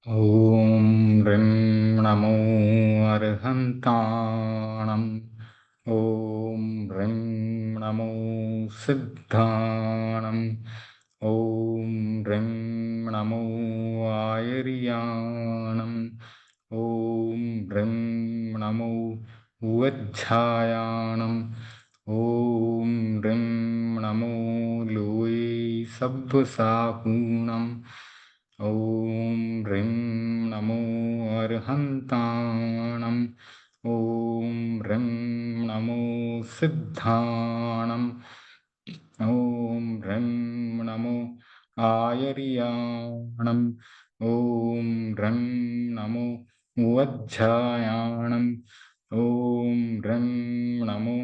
ॐ ह्रीं नमो अर्हन्ताणम्। ॐ ह्रीं नमो सिद्धाणम्। ॐ ह्रीं नमो आयर्याणम्। ॐ ह्रीं नमो वज्झायाणम्। ॐ ह्रीं नमो लोये सब्बसाहूणम्। ॐ ह्रीं नमो अर्हन्ताणम्। ॐ ह्रीं नमो सिद्धाणम्। ॐ ह्रीं नमो आयर्याणम्। ॐ ह्रीं नमो वज्झायाणम्। ॐ ह्रीं नमो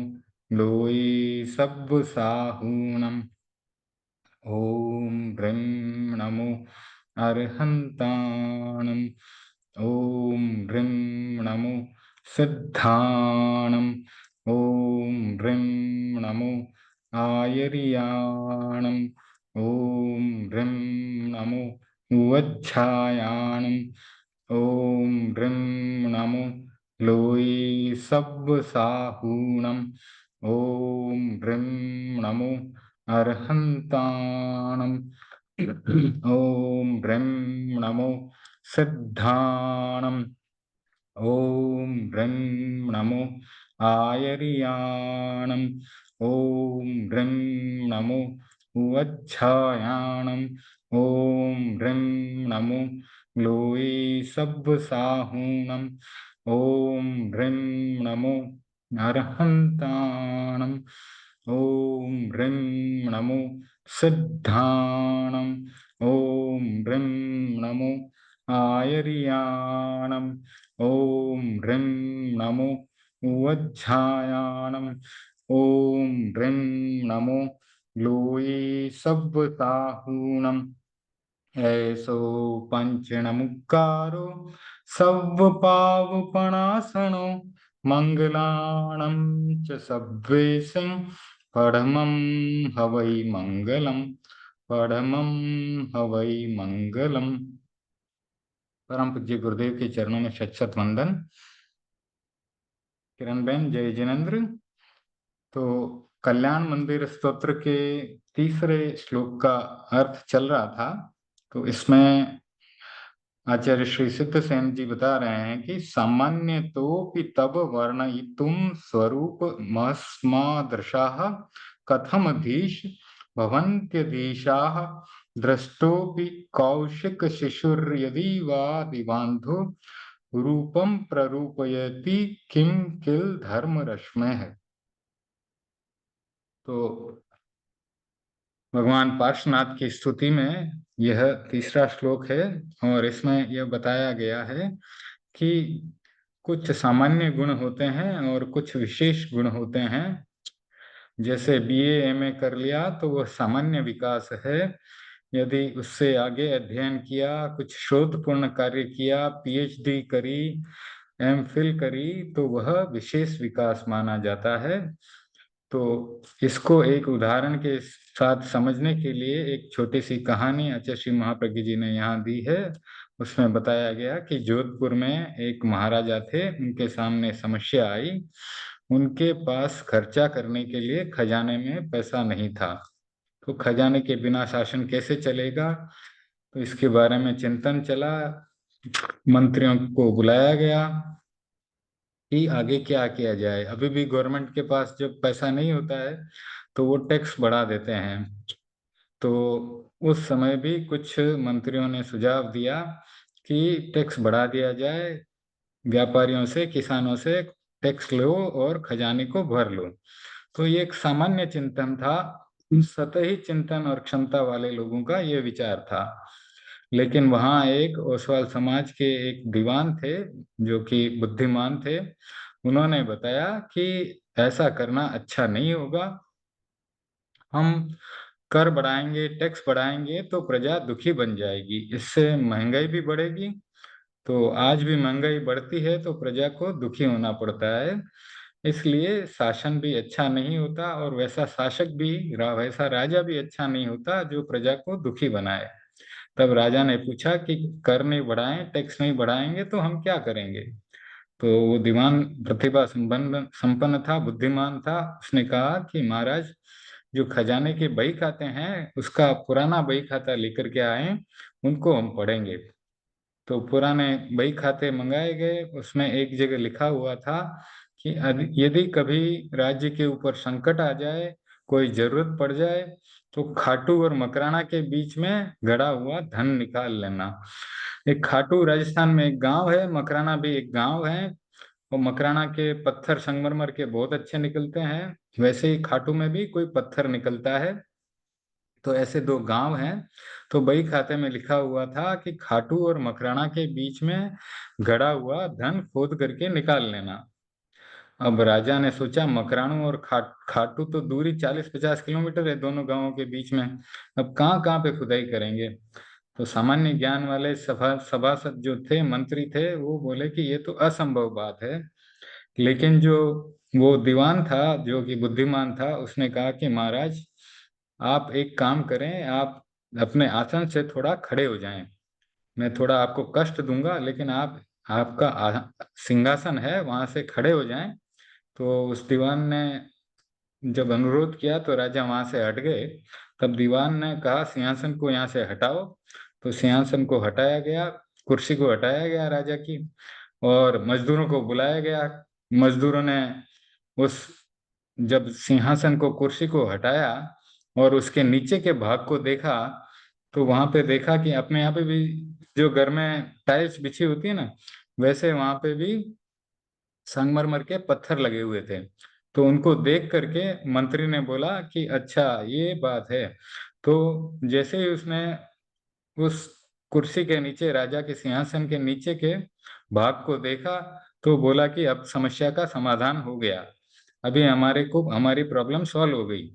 लोये सब्बसाहूणम्। ॐ ह्रीं नमो अर्हन्ताणम्। ॐ ह्रीं नमो सिद्धाणम्। ॐ ह्रीं नमो आयर्याणम्। ॐ ह्रीं नमो वज्झायाणम्। ॐ ह्रीं नमो लोये सब्बसाहूणम्। ॐ ह्रीं नमो अर्हन्ताणम्। ॐ ह्रीं नमो सिद्धाणम्। ॐ ह्रीं नमो आयर्याणम्। ॐ ह्रीं नमो वज्झायाणम्। ॐ ह्रीं नमो लोये सब्बसाहूणम्। ॐ ह्रीं नमो अर्हन्ताणम्। ॐ ह्रीं नमो सिद्धाणम्। ॐ ह्रीं नमो आयर्याणम्। ॐ ह्रीं नमो वज्झायाणम्। ॐ ह्रीं नमो लोये सब्बसाहूणम्। ऐसो पंचणमुक्कारो सव्वपावपणासनो मंगलाणं च सब्वेशं पढ़मं हवै मंगलम। पढ़मं हवै मंगलम। परम पूज्य गुरुदेव के चरणों में शत शत वंदन। किरण बहन, जय जिनेन्द्र। तो कल्याण मंदिर स्तोत्र के तीसरे श्लोक का अर्थ चल रहा था। तो इसमें आचार्य श्री सिद्ध सेन जी बता रहे हैं कि सामान्य तो तब वर्णयितुम स्वरूप मस्मादृशाः कथमधीश भवन्त्यधीशाः दृष्टोपि कौशिक शिशुर्यदि वा दिवान्धो रूपम प्ररूपयति किम किल धर्म रश्मेः। तो भगवान पार्श्वनाथ की स्तुति में यह तीसरा श्लोक है और इसमें यह बताया गया है कि कुछ सामान्य गुण होते हैं और कुछ विशेष गुण होते हैं। जैसे बीए एमए कर लिया तो वह सामान्य विकास है। यदि उससे आगे अध्ययन किया, कुछ शोधपूर्ण कार्य किया, पीएचडी करी, एमफिल करी, तो वह विशेष विकास माना जाता है। तो इसको एक उदाहरण के साथ समझने के लिए एक छोटी सी कहानी आचार्य श्री महाप्रज्ञ जी ने यहाँ दी है। उसमें बताया गया कि जोधपुर में एक महाराजा थे, उनके सामने समस्या आई। उनके पास खर्चा करने के लिए खजाने में पैसा नहीं था। तो खजाने के बिना शासन कैसे चलेगा, तो इसके बारे में चिंतन चला। मंत्रियों को बुलाया गया कि आगे क्या किया जाए। अभी भी गवर्नमेंट के पास जब पैसा नहीं होता है तो वो टैक्स बढ़ा देते हैं। तो उस समय भी कुछ मंत्रियों ने सुझाव दिया कि टैक्स बढ़ा दिया जाए, व्यापारियों से, किसानों से टैक्स लो और खजाने को भर लो। तो ये एक सामान्य चिंतन था, सतही चिंतन और क्षमता वाले लोगों का ये विचार था। लेकिन वहाँ एक ओसवाल समाज के एक दीवान थे जो कि बुद्धिमान थे। उन्होंने बताया कि ऐसा करना अच्छा नहीं होगा। हम कर बढ़ाएंगे, टैक्स बढ़ाएंगे तो प्रजा दुखी बन जाएगी, इससे महंगाई भी बढ़ेगी। तो आज भी महंगाई बढ़ती है तो प्रजा को दुखी होना पड़ता है। इसलिए शासन भी अच्छा नहीं होता और वैसा शासक भी, वैसा राजा भी अच्छा नहीं होता जो प्रजा को दुखी बनाए। तब राजा ने पूछा कि कर नहीं बढ़ाएं, टैक्स नहीं बढ़ाएंगे तो हम क्या करेंगे। तो वो दीवान प्रतिभा संपन्न संपन्न था, बुद्धिमान था। उसने कहा कि महाराज, जो खजाने के बही खाते हैं उसका पुराना बही खाता लेकर के आए, उनको हम पढ़ेंगे। तो पुराने बही खाते मंगाए गए। उसमें एक जगह लिखा हुआ था कि यदि कभी राज्य के ऊपर संकट आ जाए, कोई जरूरत पड़ जाए, तो खाटू और मकराना के बीच में गड़ा हुआ धन निकाल लेना। एक खाटू राजस्थान में एक गांव है, मकराना भी एक गांव है। और मकराना के पत्थर संगमरमर के बहुत अच्छे निकलते हैं, वैसे ही खाटू में भी कोई पत्थर निकलता है। तो ऐसे दो गांव हैं। तो बही खाते में लिखा हुआ था कि खाटू और मकराना के बीच में गड़ा हुआ धन खोद करके निकाल लेना। अब राजा ने सोचा, मकराणू और खाटू तो दूरी 40-50 किलोमीटर है दोनों गांवों के बीच में। अब कहाँ कहाँ पे खुदाई करेंगे। तो सामान्य ज्ञान वाले सभासद जो थे, मंत्री थे, वो बोले कि ये तो असंभव बात है। लेकिन जो वो दीवान था, जो कि बुद्धिमान था, उसने कहा कि महाराज, आप एक काम करें, आप अपने आसन से थोड़ा खड़े हो जाएं। मैं थोड़ा आपको कष्ट दूंगा, लेकिन आप आपका सिंहासन है, वहां से खड़े हो जाएं। तो उस दीवान ने जब अनुरोध किया तो राजा वहां से हट गए। तब दीवान ने कहा, सिंहासन को यहाँ से हटाओ। तो सिंहासन को हटाया गया, कुर्सी को हटाया गया राजा की, और मजदूरों को बुलाया गया। मजदूरों ने उस जब सिंहासन को, कुर्सी को हटाया और उसके नीचे के भाग को देखा, तो वहां पे देखा कि अपने यहाँ पे भी जो घर में टाइल्स बिछी होती है ना, वैसे वहां पे भी संगमरमर के पत्थर लगे हुए थे। तो उनको देख करके मंत्री ने बोला कि अच्छा, ये बात है। तो जैसे ही उसने उस कुर्सी के नीचे, राजा के सिंहासन के नीचे के भाग को देखा, तो बोला कि अब समस्या का समाधान हो गया, अभी हमारी प्रॉब्लम सॉल्व हो गई।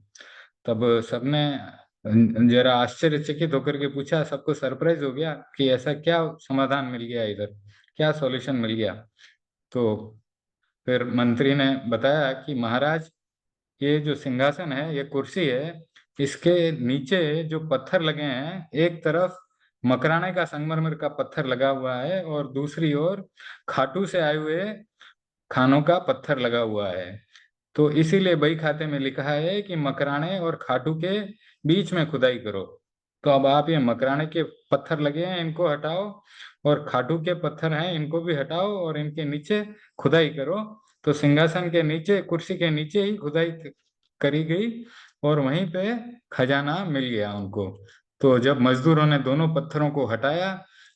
तब सबने जरा आश्चर्यचकित होकर के पूछा, सबको सरप्राइज हो गया कि ऐसा क्या समाधान मिल गया, इधर क्या सॉल्यूशन मिल गया। तो फिर मंत्री ने बताया कि महाराज, ये जो सिंहासन है, ये कुर्सी है, इसके नीचे जो पत्थर लगे हैं, एक तरफ मकराने का संगमरमर का पत्थर लगा हुआ है और दूसरी ओर खाटू से आए हुए खानों का पत्थर लगा हुआ है। तो इसीलिए बही खाते में लिखा है कि मकराने और खाटू के बीच में खुदाई करो। तो अब आप ये मकराने के पत्थर लगे हैं, इनको हटाओ, और खाटू के पत्थर हैं, इनको भी हटाओ, और इनके नीचे खुदाई करो। तो सिंहासन के नीचे, कुर्सी के नीचे ही खुदाई करी गई, और वहीं पे खजाना मिल गया उनको। तो जब मजदूरों ने दोनों पत्थरों को हटाया,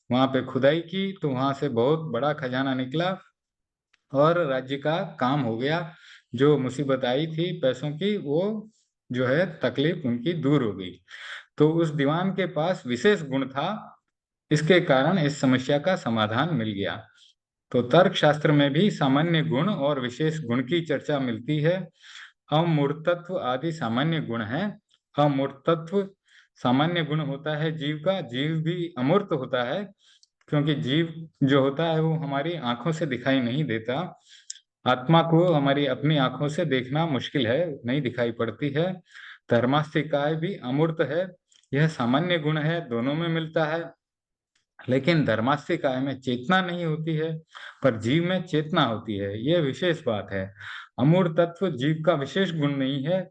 वहां पे खुदाई की, तो वहां से बहुत बड़ा खजाना निकला और राज्य का काम हो गया। जो मुसीबत आई थी पैसों की, वो जो है तकलीफ उनकी दूर हो गई। तो उस दीवान के पास विशेष गुण था, इसके कारण इस समस्या का समाधान मिल गया। तो तर्क शास्त्र में भी सामान्य गुण और विशेष गुण की चर्चा मिलती है। अमूर्तत्व आदि सामान्य गुण हैं। अमूर्तत्व सामान्य गुण होता है जीव का, जीव भी अमूर्त होता है, क्योंकि जीव जो होता है वो हमारी आंखों से दिखाई नहीं देता। आत्मा को हमारी अपनी आंखों से देखना मुश्किल है, नहीं दिखाई पड़ती है। धर्मास्तिकाय भी अमूर्त है, यह सामान्य गुण है, दोनों में मिलता है। लेकिन धर्मास्तिकाय में चेतना नहीं होती है, पर जीव में चेतना होती है, यह विशेष बात है। अमूर्त तत्व जीव का विशेष गुण नहीं है,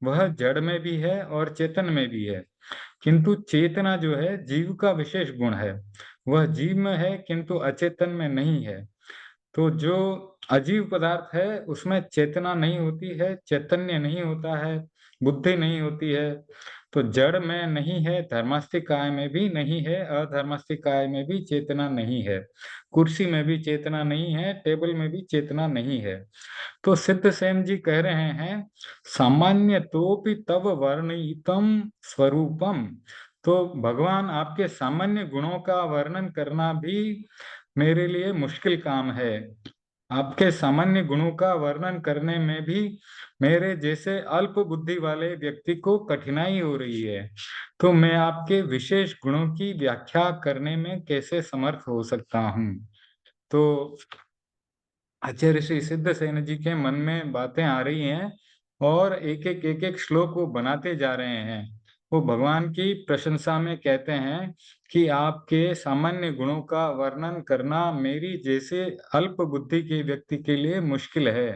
वह जड़ में भी है और चेतन में भी है। किंतु चेतना जो है जीव का विशेष गुण है, वह जीव में है किंतु अचेतन में नहीं है। तो जो अजीव पदार्थ है उसमें चेतना नहीं होती है, चैतन्य नहीं होता है, बुद्धि नहीं होती है। तो जड़ में नहीं है, धर्मास्तिक काय में भी नहीं है, अधर्मास्तिक काय में भी चेतना नहीं है। कुर्सी में भी चेतना नहीं है, टेबल में भी चेतना नहीं है। तो सिद्ध सेन जी कह रहे हैं, सामान्य तोपि तव वर्णितम स्वरूपम। तो भगवान, आपके सामान्य गुणों का वर्णन करना भी मेरे लिए मुश्किल काम है। आपके सामान्य गुणों का वर्णन करने में भी मेरे जैसे अल्प बुद्धि वाले व्यक्ति को कठिनाई हो रही है। तो मैं आपके विशेष गुणों की व्याख्या करने में कैसे समर्थ हो सकता हूँ। तो आचार्य श्री सिद्ध सेन जी के मन में बातें आ रही हैं, और एक एक श्लोक वो बनाते जा रहे हैं, वो भगवान की प्रशंसा में कहते हैं कि आपके सामान्य गुणों का वर्णन करना मेरी जैसे अल्प बुद्धि के व्यक्ति के लिए मुश्किल है,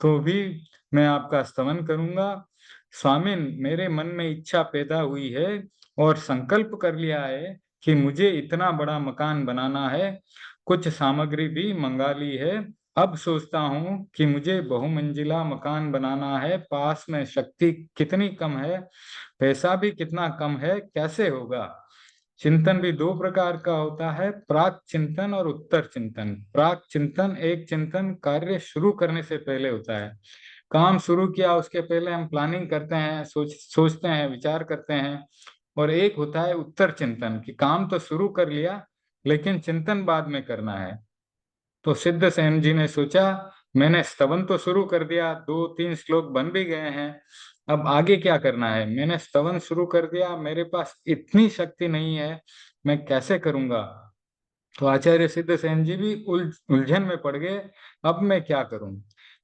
तो भी मैं आपका स्तवन करूंगा। स्वामिन, मेरे मन में इच्छा पैदा हुई है और संकल्प कर लिया है कि मुझे इतना बड़ा मकान बनाना है। कुछ सामग्री भी मंगा ली है। अब सोचता हूँ कि मुझे बहुमंजिला मकान बनाना है। पास में शक्ति कितनी कम है, पैसा भी कितना कम है, कैसे होगा? चिंतन भी दो प्रकार का होता है, प्राक चिंतन और उत्तर चिंतन। प्राक चिंतन एक चिंतन कार्य शुरू करने से पहले होता है। काम शुरू किया उसके पहले हम प्लानिंग करते हैं, सोचते हैं, विचार करते हैं। और एक होता है उत्तर चिंतन कि काम तो शुरू कर लिया लेकिन चिंतन बाद में करना है। तो सिद्ध सेन जी ने सोचा, मैंने स्तवन तो शुरू कर दिया, 2-3 श्लोक बन भी गए हैं, अब आगे क्या करना है? मैंने स्तवन शुरू कर दिया, मेरे पास इतनी शक्ति नहीं है, मैं कैसे करूंगा? तो आचार्य सिद्ध सेन जी भी उलझन में पड़ गए, अब मैं क्या करूं?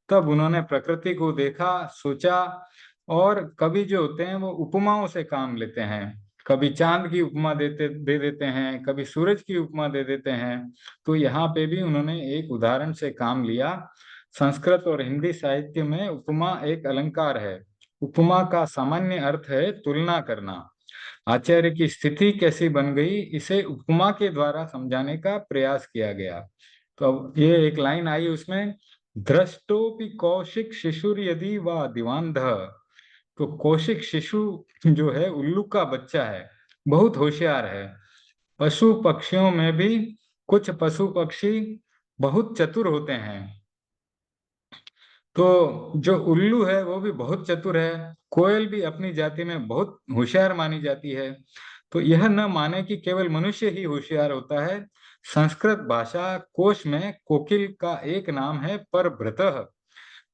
तब उन्होंने प्रकृति को देखा, सोचा। और कवि जो होते हैं वो उपमाओं से काम लेते हैं। कभी चांद की उपमा दे देते हैं, कभी सूरज की उपमा दे देते हैं। तो यहाँ पे भी उन्होंने एक उदाहरण से काम लिया। संस्कृत और हिंदी साहित्य में उपमा एक अलंकार है। उपमा का सामान्य अर्थ है तुलना करना। आचार्य की स्थिति कैसी बन गई, इसे उपमा के द्वारा समझाने का प्रयास किया गया। तो अब ये एक लाइन आई उसमें, दृष्टोपि कौशिक शिशुर यदि वा दिवांधः। तो कौशिक शिशु जो है उल्लू का बच्चा है, बहुत होशियार है। पशु पक्षियों में भी कुछ पशु पक्षी बहुत चतुर होते हैं। तो जो उल्लू है वो भी बहुत चतुर है। कोयल भी अपनी जाति में बहुत होशियार मानी जाती है। तो यह न माने कि केवल मनुष्य ही होशियार होता है। संस्कृत भाषा कोश में कोकिल का एक नाम है परभृतः।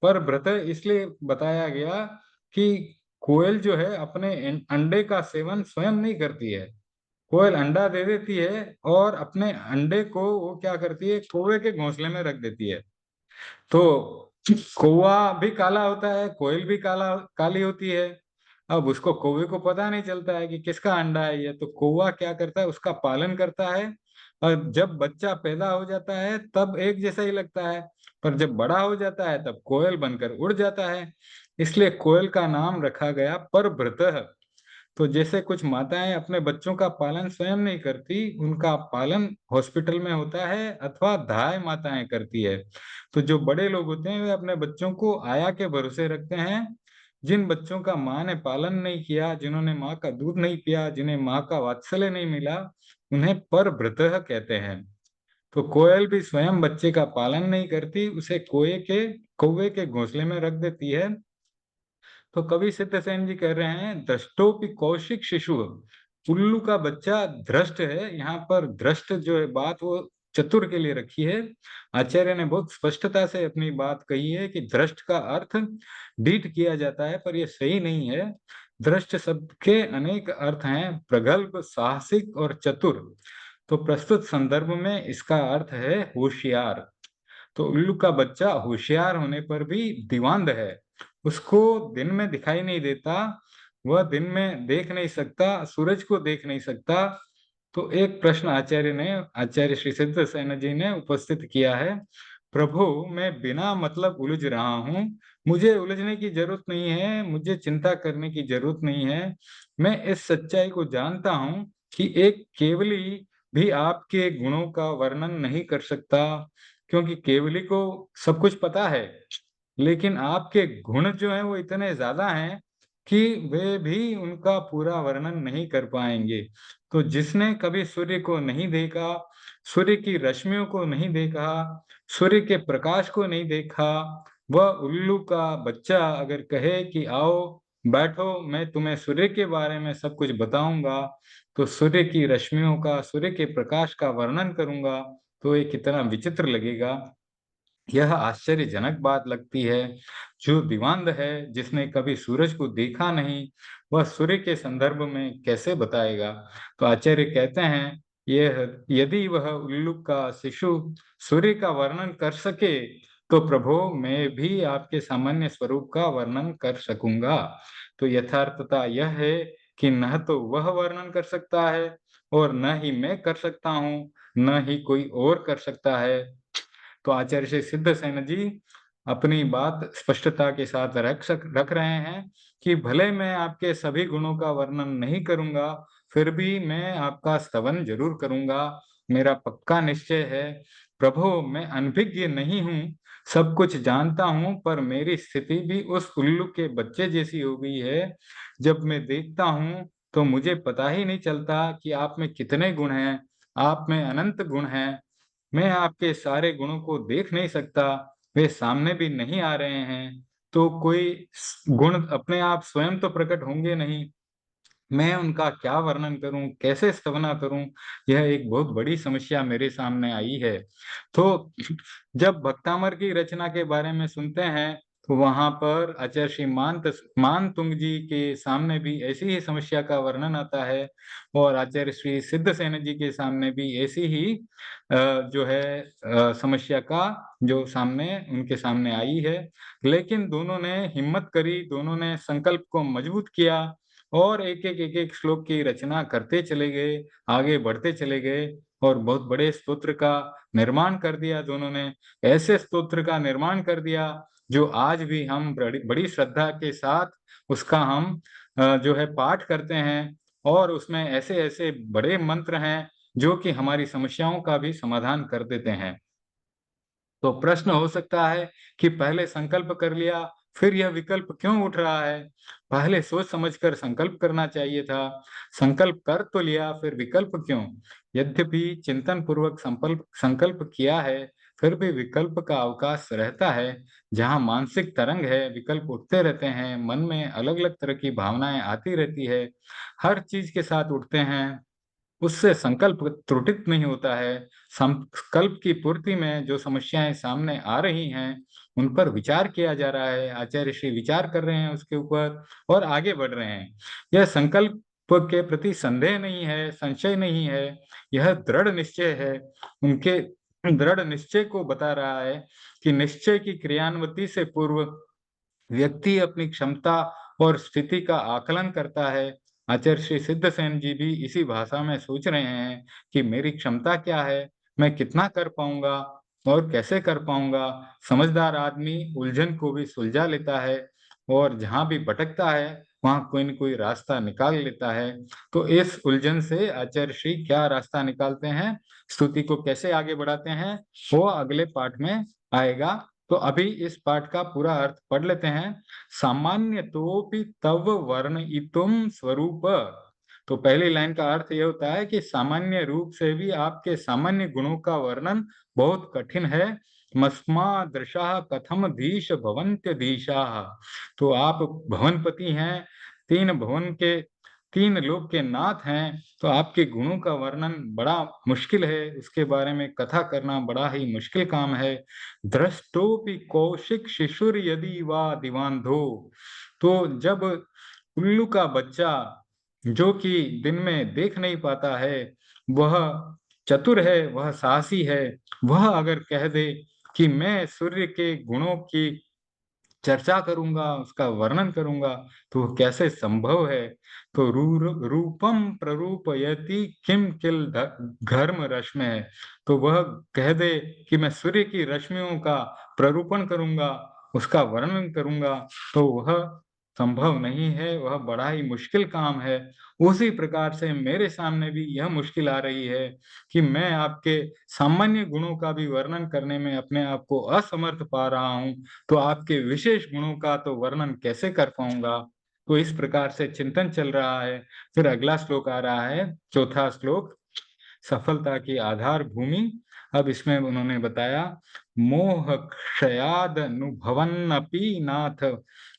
परभृतः इसलिए बताया गया कि कोयल जो है अपने अंडे का सेवन स्वयं नहीं करती है। कोयल अंडा दे देती है और अपने अंडे को वो क्या करती है, कौवे के घोंसले में रख देती है। तो कौवा भी काला होता है, कोयल भी काली होती है। अब उसको कौवे को पता नहीं चलता है कि किसका अंडा है ये, तो कौवा क्या करता है, उसका पालन करता है। और जब बच्चा पैदा हो जाता है तब एक जैसा ही लगता है, पर जब बड़ा हो जाता है तब कोयल बनकर उड़ जाता है। इसलिए कोयल का नाम रखा गया परभृतः। तो जैसे कुछ माताएं अपने बच्चों का पालन स्वयं नहीं करती, उनका पालन हॉस्पिटल में होता है अथवा दाई माताएं करती है। तो जो बड़े लोग होते हैं वे अपने बच्चों को आया के भरोसे रखते हैं। जिन बच्चों का माँ ने पालन नहीं किया, जिन्होंने माँ का दूध नहीं पिया, जिन्हें माँ का वात्सल्य नहीं मिला, उन्हें परभृतः कहते हैं। तो कोयल भी स्वयं बच्चे का पालन नहीं करती, उसे कौवे के घोंसले में रख देती है। तो कवि सिद्धसेन जी कह रहे हैं, दृष्टोपि कौशिक शिशु। उल्लू का बच्चा दृष्ट है। यहाँ पर दृष्ट जो है बात वो चतुर के लिए रखी है। आचार्य ने बहुत स्पष्टता से अपनी बात कही है कि दृष्ट का अर्थ डीठ किया जाता है, पर यह सही नहीं है। दृष्ट शब्द के अनेक अर्थ हैं, प्रगल्भ, साहसिक और चतुर। तो प्रस्तुत संदर्भ में इसका अर्थ है होशियार। तो उल्लू का बच्चा होशियार होने पर भी दिवांध है। उसको दिन में दिखाई नहीं देता, वह दिन में देख नहीं सकता, सूरज को देख नहीं सकता। तो एक प्रश्न आचार्य श्री सिद्ध सेन जी ने उपस्थित किया है, प्रभु मैं बिना मतलब उलझ रहा हूँ, मुझे उलझने की जरूरत नहीं है, मुझे चिंता करने की जरूरत नहीं है। मैं इस सच्चाई को जानता हूँ कि एक केवली भी आपके गुणों का वर्णन नहीं कर सकता, क्योंकि केवली को सब कुछ पता है, लेकिन आपके गुण जो हैं वो इतने ज्यादा हैं कि वे भी उनका पूरा वर्णन नहीं कर पाएंगे। तो जिसने कभी सूर्य को नहीं देखा, सूर्य की रश्मियों को नहीं देखा, सूर्य के प्रकाश को नहीं देखा, वह उल्लू का बच्चा अगर कहे कि आओ बैठो, मैं तुम्हें सूर्य के बारे में सब कुछ बताऊंगा, तो सूर्य की रश्मियों का, सूर्य के प्रकाश का वर्णन करूंगा, तो ये कितना विचित्र लगेगा। यह आश्चर्यजनक बात लगती है। जो दिवांध है, जिसने कभी सूरज को देखा नहीं, वह सूर्य के संदर्भ में कैसे बताएगा? तो आचार्य कहते हैं, यह यदि वह उल्लू का शिशु सूर्य का वर्णन कर सके, तो प्रभु मैं भी आपके सामान्य स्वरूप का वर्णन कर सकूंगा। तो यथार्थता यह है कि न तो वह वर्णन कर सकता है और न ही मैं कर सकता हूँ, न ही कोई और कर सकता है। तो आचार्य श्री सिद्धसेन जी अपनी बात स्पष्टता के साथ रख रहे हैं कि भले मैं आपके सभी गुणों का वर्णन नहीं करूँगा, फिर भी मैं आपका स्तवन ज़रूर करूँगा। मेरा पक्का निश्चय है, प्रभो मैं अनभिज्ञ नहीं हूँ, सब कुछ जानता हूँ, पर मेरी स्थिति भी उस उल्लू के बच्चे जैसी हो गई है। जब मैं देखता हूँ, तो मुझे पता ही नहीं चलता कि आप में कितने गुण हैं, आप में अनंत गुण हैं। मैं आपके सारे गुणों को देख नहीं सकता, वे सामने भी नहीं आ रहे हैं, तो कोई गुण अपने आप स्वयं तो प्रकट होंगे नहीं। मैं उनका क्या वर्णन करूं, कैसे स्तवना करूं, यह एक बहुत बड़ी समस्या मेरे सामने आई है। तो जब भक्तामर की रचना के बारे में सुनते हैं, तो वहां पर आचार्य श्री मानतुंग जी के सामने भी ऐसी ही समस्या का वर्णन आता है और आचार्य श्री सिद्धसेन जी के सामने भी ऐसी ही जो है समस्या का जो सामने उनके सामने आई है। लेकिन दोनों ने हिम्मत करी, दोनों ने संकल्प को मजबूत किया और एक-एक श्लोक की रचना करते चले गए, आगे बढ़ते चले गए और बहुत बड़े स्तोत्र का निर्माण कर दिया दोनों ने। ऐसे स्तोत्र का निर्माण कर दिया, जो आज भी हम बड़ी बड़ी श्रद्धा के साथ उसका हम जो है पाठ करते हैं और उसमें ऐसे-ऐसे बड़े मंत्र हैं, जो कि हमारी समस्याओं का भी समाधान कर देते हैं। तो प्रश्न हो सकता है कि पहले संकल्प कर लिया, फिर यह विकल्प क्यों उठ रहा है? पहले सोच समझकर संकल्प करना चाहिए था। संकल्प कर तो लिया, फिर विकल्प क्यों? यद्यपि चिंतन पूर्वक संकल्प किया है, फिर भी विकल्प का अवकाश रहता है। जहाँ मानसिक तरंग है, विकल्प उठते रहते हैं, मन में अलग-अलग तरह की भावनाएँ आती रहती है। हर चीज़ के साथ उठते हैं, उससे संकल्प त्रुटित नहीं होता है। संकल्प की पूर्ति में जो समस्याएँ सामने आ रही हैं, उन पर विचार किया जा रहा है। आचार्य श्री विचार कर रहे हैं उसके ऊपर और आगे बढ़ रहे हैं। यह संकल्प के प्रति संदेह नहीं है, संशय नहीं है, यह दृढ़ निश्चय है। उनके दृढ़ निश्चय को बता रहा है कि निश्चय की क्रियान्वती से पूर्व व्यक्ति अपनी क्षमता और स्थिति का आकलन करता है। आचार्य श्री सिद्धसेन जी भी इसी भाषा में सोच रहे हैं कि मेरी क्षमता क्या है? मैं कितना कर पाऊँगा और कैसे कर पाऊँगा? समझदार आदमी उलझन को भी सुलझा लेता है और जहाँ भी भटकता है, वहाँ कोई न कोई रास्ता निकाल लेता है। तो इस उलझन से आचार्य श्री क्या रास्ता निकालते हैं, स्तुति को कैसे आगे बढ़ाते हैं, वो अगले पाठ में आएगा। तो अभी इस पाठ का पूरा अर्थ पढ़ लेते हैं। सामान्यतोऽपि तव वर्णयितुं स्वरूप। तो पहली लाइन का अर्थ ये होता है कि सामान्य रूप से भी आपके सामान्य गुणों का वर्णन बहुत कठिन है। मस्मादृशाः कथम धीश भवन्त्यधीशाः। तो आप भवनपति हैं, 3 भवन के 3 लोक के नाथ हैं, तो आपके गुणों का वर्णन बड़ा मुश्किल है, उसके बारे में कथा करना बड़ा ही मुश्किल काम है। दृष्टोऽपि कौशिक शिशुर यदि वा दिवांधो। तो जब उल्लू का बच्चा जो कि दिन में देख नहीं पाता है, वह चतुर है, वह साहसी है, वह अगर कह दे कि मैं सूर्य के गुणों की चर्चा करूँगा, उसका वर्णन करूँगा, तो वो कैसे संभव है? तो रूपम प्ररूपयति किम किल घर्म रश्मि। तो वह कह दे कि मैं सूर्य की रश्मियों का प्ररूपण करूँगा, उसका वर्णन करूँगा, तो वह संभव नहीं है, वह बड़ा ही मुश्किल काम है। उसी प्रकार से मेरे सामने भी यह मुश्किल आ रही है कि मैं आपके सामान्य गुणों का भी वर्णन करने में अपने आप को असमर्थ पा रहा हूँ, तो आपके विशेष गुणों का तो वर्णन कैसे कर पाऊँगा? तो इस प्रकार से चिंतन चल रहा है। फिर अगला श्लोक आ रहा है, चौथा श्लोक, सफलता की आधार भूमि। अब इसमें उन्होंने बताया, मोह क्षयादनुभवन्नपि नाथ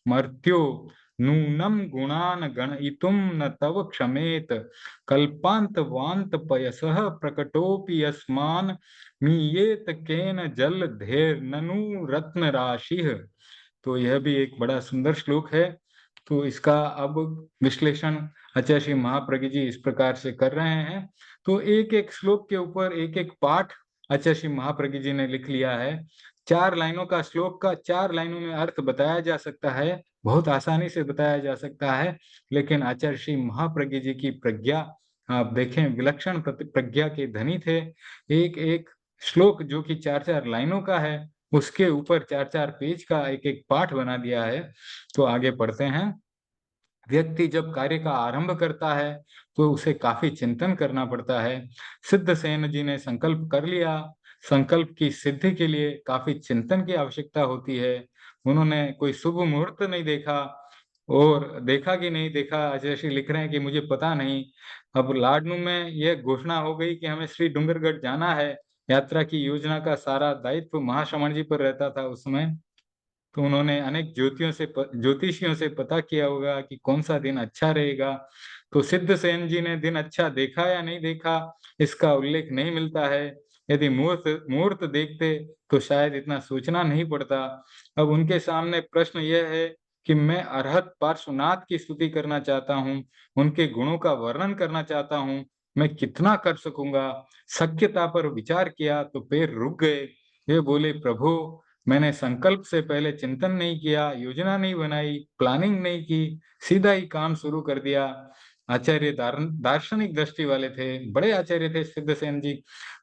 मर्त्यो नूनं गुणान् गणयितुं न तव क्षमेत। कल्पान्तवान्त पयसः प्रकटोऽपि यस्मान् मीयेत केन जलधेर्ननु रत्नराशिः। तो यह भी एक बड़ा सुंदर श्लोक है। तो इसका अब विश्लेषण आचार्य श्री महाप्रज्ञ जी इस प्रकार से कर रहे हैं। तो एक-एक श्लोक के ऊपर एक-एक पाठ आचार्य श्री महाप्रज्ञ जी ने लिख लिया है। 4 लाइनों का श्लोक का 4 लाइनों में अर्थ बताया जा सकता है, बहुत आसानी से बताया जा सकता है, लेकिन आचार्य श्री महाप्रज्ञ जी की प्रज्ञा आप देखें, विलक्षण प्रज्ञा के धनी थे। एक-एक श्लोक जो कि 4-4 लाइनों का है, उसके ऊपर 4-4 पेज का एक-एक पाठ बना दिया है। तो आगे पढ़ते हैं। व्यक्ति जब कार्य का आरंभ करता है, तो उसे काफ़ी चिंतन करना पड़ता है। सिद्धसेन जी ने संकल्प कर लिया, संकल्प की सिद्धि के लिए काफ़ी चिंतन की आवश्यकता होती है। उन्होंने कोई शुभ मुहूर्त नहीं देखा और देखा कि नहीं देखा, आचार्य श्री लिख रहे हैं कि मुझे पता नहीं। अब लाडनू में यह घोषणा हो गई कि हमें श्री डूंगरगढ़ जाना है। यात्रा की योजना का सारा दायित्व महाश्रमण जी पर रहता था उस समय। तो उन्होंने अनेक ज्योतिषियों से पता किया होगा कि कौन-सा दिन अच्छा रहेगा। तो सिद्धसेन जी ने दिन अच्छा देखा या नहीं देखा, इसका उल्लेख नहीं मिलता है। यदि मुहूर्त मुहूर्त देखते, तो शायद इतना सोचना नहीं पड़ता। अब उनके सामने प्रश्न यह है कि मैं अरहत पार्श्वनाथ की स्तुति करना चाहता हूँ, उनके गुणों का वर्णन करना चाहता हूँ, मैं कितना कर सकूँगा? शक्यता पर विचार किया तो पैर रुक गए। वे बोले, प्रभु, मैंने संकल्प से पहले चिंतन नहीं किया, योजना नहीं बनाई, प्लानिंग नहीं की, सीधा ही काम शुरू कर दिया। आचार्य दार्शनिक दृष्टि वाले थे, बड़े आचार्य थे सिद्धसेन जी।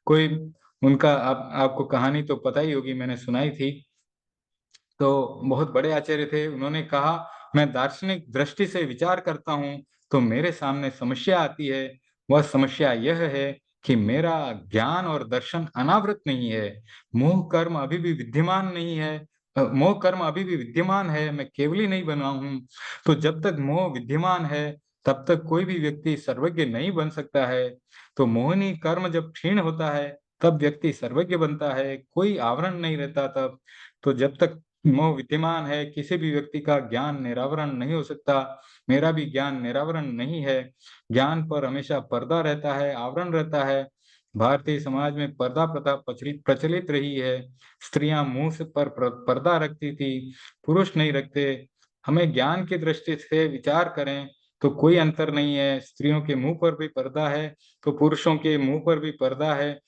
कोई उनका आप आपको कहानी तो पता ही होगी, मैंने सुनाई थी। तो बहुत बड़े आचार्य थे, उन्होंने कहा, मैं दार्शनिक दृष्टि से विचार करता हूँ, तो मेरे सामने समस्या आती है। वह समस्या यह है कि मेरा ज्ञान और दर्शन अनावृत नहीं है। मोह कर्म अभी भी विद्यमान नहीं है। मोह कर्म अभी भी विद्यमान है, मैं केवली नहीं बना हूँ। तो जब तक मोह विद्यमान है, तब तक कोई भी व्यक्ति सर्वज्ञ नहीं बन सकता है। तो मोहिनी कर्म जब क्षीण होता है, तब व्यक्ति सर्वज्ञ बनता है, कोई आवरण नहीं रहता तब। तो जब तक मोह विद्यमान है, किसी भी व्यक्ति का ज्ञान निरावरण नहीं हो सकता। मेरा भी ज्ञान निरावरण नहीं है। ज्ञान पर हमेशा पर्दा रहता है, आवरण रहता है। भारतीय समाज में पर्दा प्रथा प्रचलित रही है। स्त्रियां मुंह से पर पर्दा रखती थी, पुरुष नहीं रखते। हमें ज्ञान की दृष्टि से विचार करें तो कोई अंतर नहीं है। स्त्रियों के मुंह पर भी पर्दा है, तो पुरुषों के मुंह पर भी पर्दा है।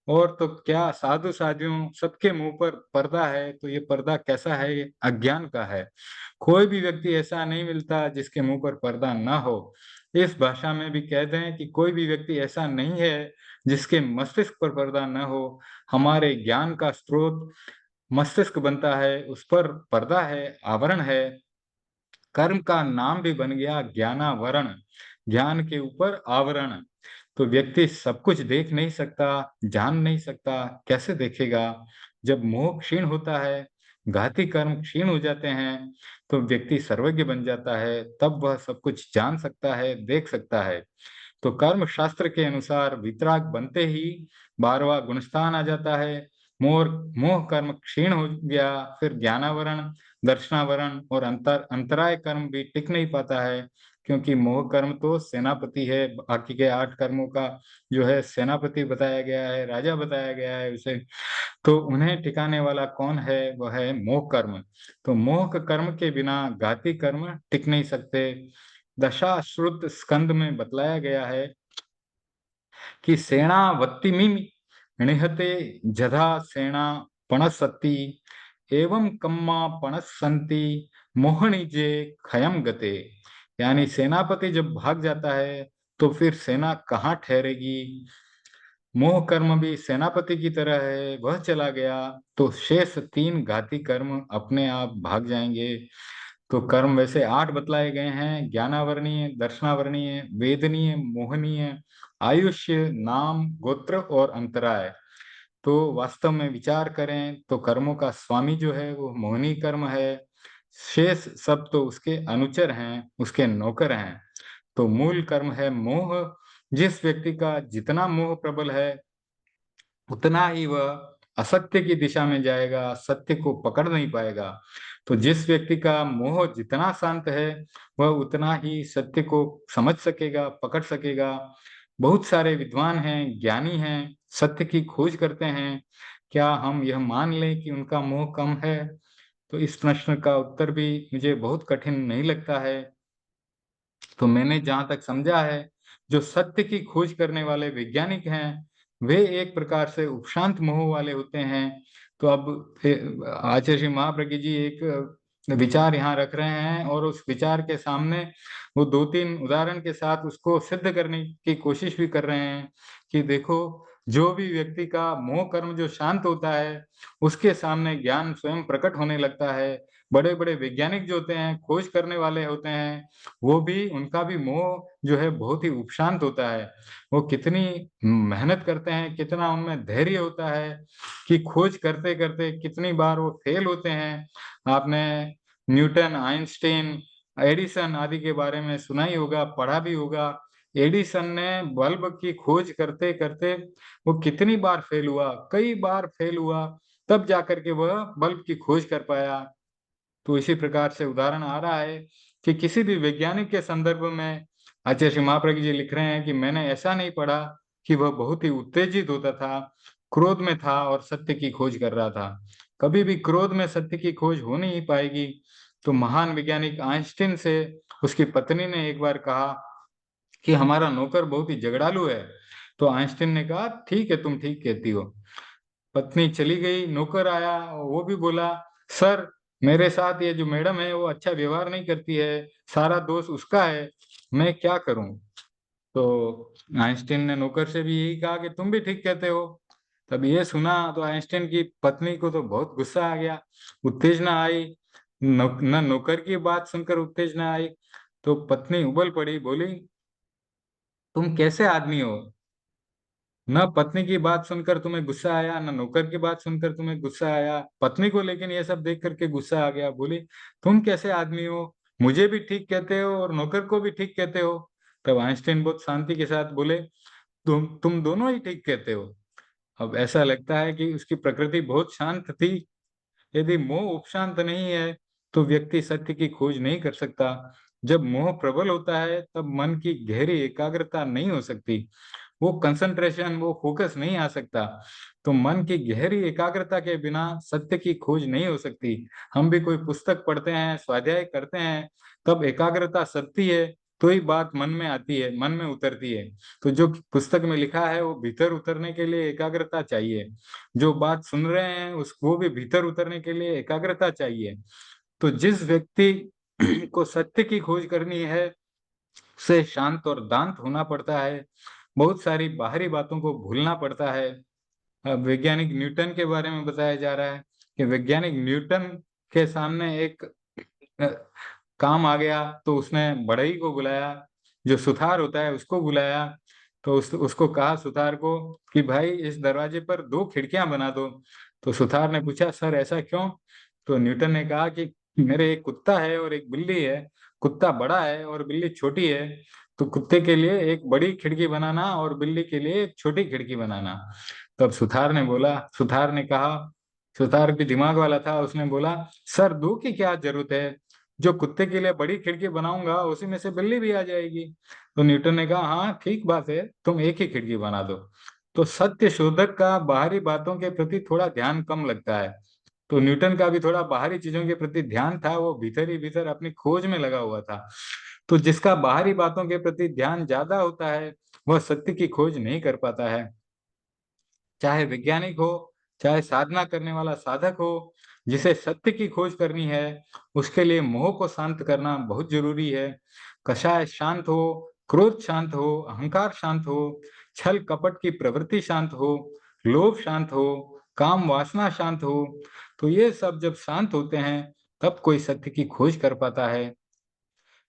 और तो क्या, साधु साधियों सबके मुंह पर पर्दा है, तो ये पर्दा कैसा है? ये अज्ञान का है। कोई भी व्यक्ति ऐसा नहीं मिलता जिसके मुंह पर पर्दा ना हो। इस भाषा में भी कह दें कि कोई भी व्यक्ति ऐसा नहीं है जिसके मस्तिष्क पर पर्दा न हो। हमारे ज्ञान का स्रोत मस्तिष्क बनता है, उस पर पर्दा है, आवरण है। कर्म का नाम भी बन गया ज्ञानावरण, ज्ञान के ऊपर आवरण। तो व्यक्ति सब कुछ देख नहीं सकता, जान नहीं सकता, कैसे देखेगा? जब मोह क्षीण होता है, घाती कर्म क्षीण हो जाते हैं, तो व्यक्ति सर्वज्ञ बन जाता है, तब वह सब कुछ जान सकता है, देख सकता है। तो कर्म शास्त्र के अनुसार वितराग बनते ही 12वां गुणस्थान आ जाता है। मोर मोह कर्म क्षीण हो गया, फिर ज्ञानावरण, दर्शनावरण और अंतराय कर्म भी टिक नहीं पाता है, क्योंकि मोह कर्म तो सेनापति है, बाकी के 8 कर्मों का जो है सेनापति बताया गया है, राजा बताया गया है उसे। तो उन्हें टिकाने वाला कौन है? वह है मोह कर्म। तो मोह कर्म के बिना घाती कर्म टिक नहीं सकते। दशाश्रुत स्कंद में बतलाया गया है कि सेनावत्तिमिम निहते जधा सेना पणसति एवं कम्मा पणसंति मोहनिजे खयम गते। यानी सेनापति जब भाग जाता है, तो फिर सेना कहाँ ठहरेगी? मोह कर्म भी सेनापति की तरह है, वह चला गया तो शेष 3 घाती कर्म अपने आप भाग जाएंगे। तो कर्म वैसे 8 बतलाए गए हैं, ज्ञानावरणीय, दर्शनावरणीय, वेदनीय, मोहनीय, आयुष्य, नाम, गोत्र और अंतराय। तो वास्तव में विचार करें तो कर्मों का स्वामी जो है वो मोहिनी कर्म है, शेष सब तो उसके अनुचर हैं, उसके नौकर हैं। तो मूल कर्म है मोह। जिस व्यक्ति का जितना मोह प्रबल है, उतना ही वह असत्य की दिशा में जाएगा, सत्य को पकड़ नहीं पाएगा। तो जिस व्यक्ति का मोह जितना शांत है, वह उतना ही सत्य को समझ सकेगा, पकड़ सकेगा। बहुत सारे विद्वान हैं, ज्ञानी हैं, सत्य की खोज करते हैं। क्या हम यह मान लें कि उनका मोह कम है? तो इस प्रश्न का उत्तर भी मुझे बहुत कठिन नहीं लगता है। तो मैंने जहाँ तक समझा है, जो सत्य की खोज करने वाले वैज्ञानिक हैं, वे एक प्रकार से उपशांत मोह वाले होते हैं। तो अब आचार्य श्री महाप्रज्ञ जी एक विचार यहाँ रख रहे हैं और उस विचार के सामने वो 2-3 उदाहरण के साथ उसको सिद्ध करने की कोशिश भी कर रहे हैं कि देखो, जो भी व्यक्ति का मोह कर्म जो शांत होता है, उसके सामने ज्ञान स्वयं प्रकट होने लगता है। बड़े-बड़े वैज्ञानिक जो होते हैं, खोज करने वाले होते हैं, वो भी उनका भी मोह जो है बहुत ही उपशांत होता है। वो कितनी मेहनत करते हैं, कितना उनमें धैर्य होता है कि खोज करते-करते कितनी बार वो फेल होते हैं। आपने न्यूटन, आइंस्टीन, एडिसन आदि के बारे में सुना ही होगा, पढ़ा भी होगा। एडिसन ने बल्ब की खोज करते-करते वो कितनी बार फेल हुआ, कई बार फेल हुआ, तब जाकर के वह बल्ब की खोज कर पाया। तो इसी प्रकार से उदाहरण आ रहा है कि किसी भी वैज्ञानिक के संदर्भ में आचार्य श्री महाप्रज्ञ जी लिख रहे हैं कि मैंने ऐसा नहीं पढ़ा कि वह बहुत ही उत्तेजित होता था, क्रोध में था और सत्य की खोज कर रहा था। कभी भी क्रोध में सत्य की खोज हो नहीं पाएगी। तो महान वैज्ञानिक आइंस्टीन से उसकी पत्नी ने एक बार कहा कि हमारा नौकर बहुत ही झगड़ालू है। तो आइंस्टीन ने कहा, ठीक है, तुम ठीक कहती हो। पत्नी चली गई, नौकर आया, वो भी बोला, सर, मेरे साथ ये जो मैडम है वो अच्छा व्यवहार नहीं करती है, सारा दोष उसका है, मैं क्या करूं? तो आइंस्टीन ने नौकर से भी यही कहा कि तुम भी ठीक कहते हो। तब ये सुना तो आइंस्टीन की पत्नी को तो बहुत गुस्सा आ गया, उत्तेजना आई। न नौकर की बात सुनकर उत्तेजना आई, तो पत्नी उबल पड़ी, बोली, तुम कैसे आदमी हो? न पत्नी की बात सुनकर तुम्हें गुस्सा आया, न नौकर की बात सुनकर तुम्हें गुस्सा आया। पत्नी को लेकिन ये सब देख करके गुस्सा आ गया, बोली, तुम कैसे आदमी हो? मुझे भी ठीक कहते हो और नौकर को भी ठीक कहते हो। तब आइंस्टीन बहुत शांति के साथ बोले, तुम दोनों ही ठीक कहते हो। अब ऐसा लगता है कि उसकी प्रकृति बहुत शांत थी। यदि मोह उपशांत नहीं है, तो व्यक्ति सत्य की खोज नहीं कर सकता। जब मोह प्रबल होता है, तब मन की गहरी एकाग्रता नहीं हो सकती। वो कंसंट्रेशन, वो फोकस नहीं आ सकता। तो मन की गहरी एकाग्रता के बिना सत्य की खोज नहीं हो सकती। हम भी कोई पुस्तक पढ़ते हैं, स्वाध्याय करते हैं, तब एकाग्रता सधती है, तो ही बात मन में आती है, मन में उतरती है। तो जो पुस्तक में लिखा है वो भीतर उतरने के लिए एकाग्रता चाहिए। जो बात सुन रहे हैं उसको भी भीतर उतरने के लिए एकाग्रता चाहिए। तो जिस व्यक्ति को सत्य की खोज करनी है, उसे शांत और दांत होना पड़ता है। बहुत सारी बाहरी बातों को भूलना पड़ता है। वैज्ञानिक न्यूटन के बारे में बताया जा रहा है कि वैज्ञानिक न्यूटन के सामने एक अ, काम आ गया, तो उसने बढ़ई को बुलाया, जो सुथार होता है उसको बुलाया। तो उसको कहा, सुथार को, कि भाई इस दरवाजे पर 2 खिड़कियां बना दो। तो सुथार ने पूछा, सर ऐसा क्यों? तो न्यूटन ने कहा कि मेरे एक कुत्ता है और एक बिल्ली है, कुत्ता बड़ा है और बिल्ली छोटी है, तो कुत्ते के लिए एक बड़ी खिड़की बनाना और बिल्ली के लिए एक छोटी खिड़की बनाना। तब सुथार ने कहा, सुथार भी दिमाग वाला था, उसने बोला, सर 2 की क्या जरूरत है? जो कुत्ते के लिए बड़ी खिड़की बनाऊंगा उसी में से बिल्ली भी आ जाएगी। तो न्यूटन ने कहा, हाँ ठीक बात है, तुम एक ही खिड़की बना दो। तो सत्य शोधक का बाहरी बातों के प्रति थोड़ा ध्यान कम लगता है। तो न्यूटन का भी थोड़ा बाहरी चीजों के प्रति ध्यान था, वो भीतर ही भीतर अपनी खोज में लगा हुआ था। तो जिसका बाहरी बातों के प्रति ध्यान ज्यादा होता है, वह सत्य की खोज नहीं कर पाता है। चाहे वैज्ञानिक हो, चाहे साधना करने वाला साधक हो, जिसे सत्य की खोज करनी है, उसके लिए मोह को शांत करना बहुत जरूरी है। कषाय शांत हो, क्रोध शांत हो, अहंकार शांत हो, छल कपट की प्रवृत्ति शांत हो, लोभ शांत हो, काम वासना शांत हो, तो ये सब जब शांत होते हैं, तब कोई सत्य की खोज कर पाता है।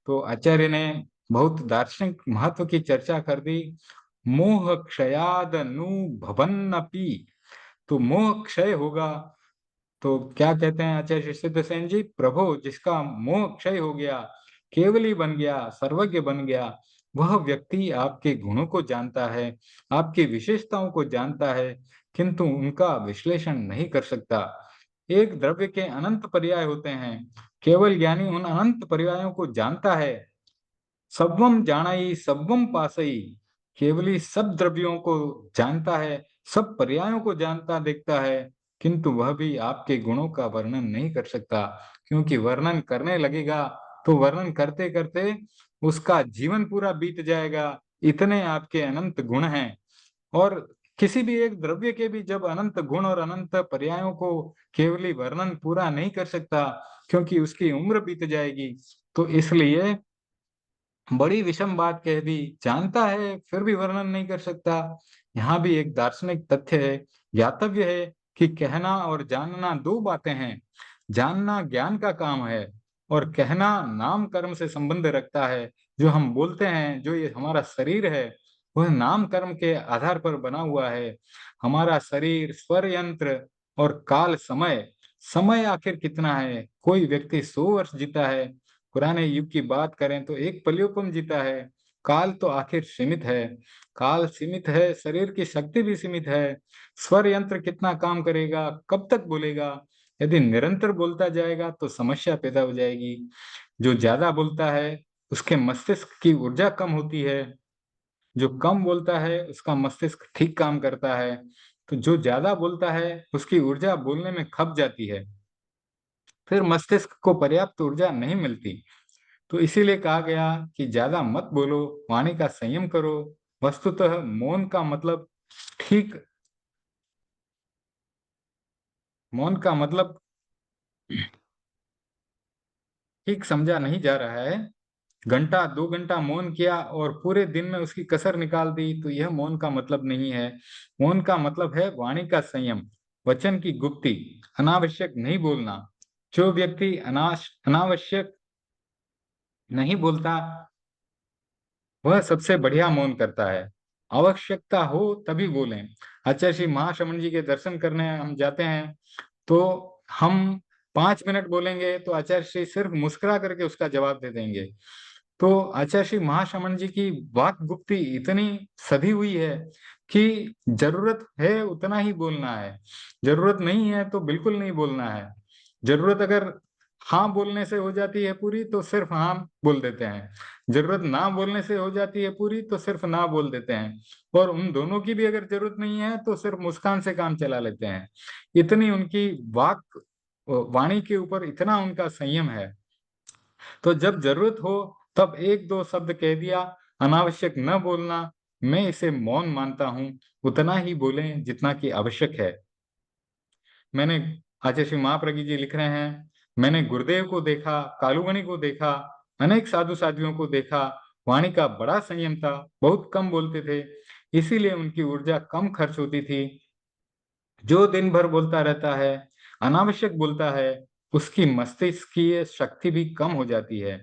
तो आचार्य ने बहुत दार्शनिक महत्व की चर्चा कर दी। मोह क्षयाद नु भवन्नपि, तो मोह क्षय होगा। तो क्या कहते हैं आचार्य सिद्ध सेन जी, प्रभु जिसका मोह क्षय हो गया, केवली बन गया, सर्वज्ञ बन गया, वह व्यक्ति आपके गुणों को जानता है, आपकी विशेषताओं को जानता है, किंतु उनका विश्लेषण नहीं कर सकता। एक द्रव्य के अनंत पर्याय होते हैं, केवल ज्ञानी उन अनंत पर्यायों को जानता है। सब्वम जानाई सब्वम पासई, केवली सब द्रव्यों को जानता है, सब पर्यायों को जानता देखता है, किंतु वह भी आपके गुणों का वर्णन नहीं कर सकता, क्योंकि वर्णन करने लगेगा तो वर्णन करते करते उसका जीवन पूरा बीत जाएगा। इतने आपके अनंत गुण हैं। और किसी भी एक द्रव्य के भी जब अनंत गुण और अनंत पर्यायों को केवली वर्णन पूरा नहीं कर सकता, क्योंकि उसकी उम्र बीत जाएगी। तो इसलिए बड़ी विषम बात कह दी, जानता है फिर भी वर्णन नहीं कर सकता। यहाँ भी एक दार्शनिक तथ्य है, ज्ञातव्य है कि कहना और जानना दो बातें हैं। जानना ज्ञान का काम है और कहना नाम कर्म से संबंध रखता है। जो हम बोलते हैं, जो ये हमारा शरीर है, वह नाम कर्म के आधार पर बना हुआ है। हमारा शरीर, स्वर यंत्र और काल समय, समय आखिर कितना है? कोई व्यक्ति 100 वर्ष जीता है, पुराने युग की बात करें तो एक पलियोपम जीता है। काल तो आखिर सीमित है, काल सीमित है, शरीर की शक्ति भी सीमित है। स्वर यंत्र कितना काम करेगा, कब तक बोलेगा? यदि निरंतर बोलता जाएगा तो समस्या पैदा हो जाएगी। जो ज्यादा बोलता है उसके मस्तिष्क की ऊर्जा कम होती है, जो कम बोलता है उसका मस्तिष्क ठीक काम करता है। तो जो ज्यादा बोलता है उसकी ऊर्जा बोलने में खप जाती है, फिर मस्तिष्क को पर्याप्त ऊर्जा नहीं मिलती। तो इसीलिए कहा गया कि ज्यादा मत बोलो, वाणी का संयम करो। वस्तुतः मौन का मतलब ठीक, मौन का मतलब ठीक समझा नहीं जा रहा है। घंटा 2 घंटा मौन किया और पूरे दिन में उसकी कसर निकाल दी, तो यह मौन का मतलब नहीं है। मौन का मतलब है वाणी का संयम, वचन की गुप्ती, अनावश्यक नहीं बोलना। जो व्यक्ति अनावश्यक नहीं बोलता, वह सबसे बढ़िया मौन करता है। आवश्यकता हो तभी बोलें। आचार्य श्री महाशमन जी के दर्शन करने हम जाते हैं, तो हम 5 मिनट बोलेंगे तो आचार्य श्री सिर्फ मुस्कुरा करके उसका जवाब दे देंगे। तो आचार्य श्री महाशमन जी की वाक गुप्ती इतनी सधी हुई है कि जरूरत है उतना ही बोलना है, जरूरत नहीं है तो बिल्कुल नहीं बोलना है। जरूरत अगर हाँ बोलने से हो जाती है पूरी तो सिर्फ हाँ बोल देते हैं, जरूरत ना बोलने से हो जाती है पूरी तो सिर्फ ना बोल देते हैं, और उन दोनों की भी अगर जरूरत नहीं है तो सिर्फ मुस्कान से काम चला लेते हैं। इतनी उनकी वाक वाणी के ऊपर इतना उनका संयम है। तो जब जरूरत हो तब एक दो शब्द कह दिया, अनावश्यक न बोलना। मैं इसे मौन मानता हूं, उतना ही बोलें जितना कि आवश्यक है। मैंने, आचार्य श्री महाप्रज्ञ जी लिख रहे हैं, मैंने गुरुदेव को देखा, कालुगणी को देखा, अनेक साधु साधियों को देखा। वाणी का बड़ा संयम था, बहुत कम बोलते थे, इसीलिए उनकी ऊर्जा कम खर्च होती थी। जो दिन भर बोलता रहता है, अनावश्यक बोलता है, उसकी मस्तिष्कीय शक्ति भी कम हो जाती है।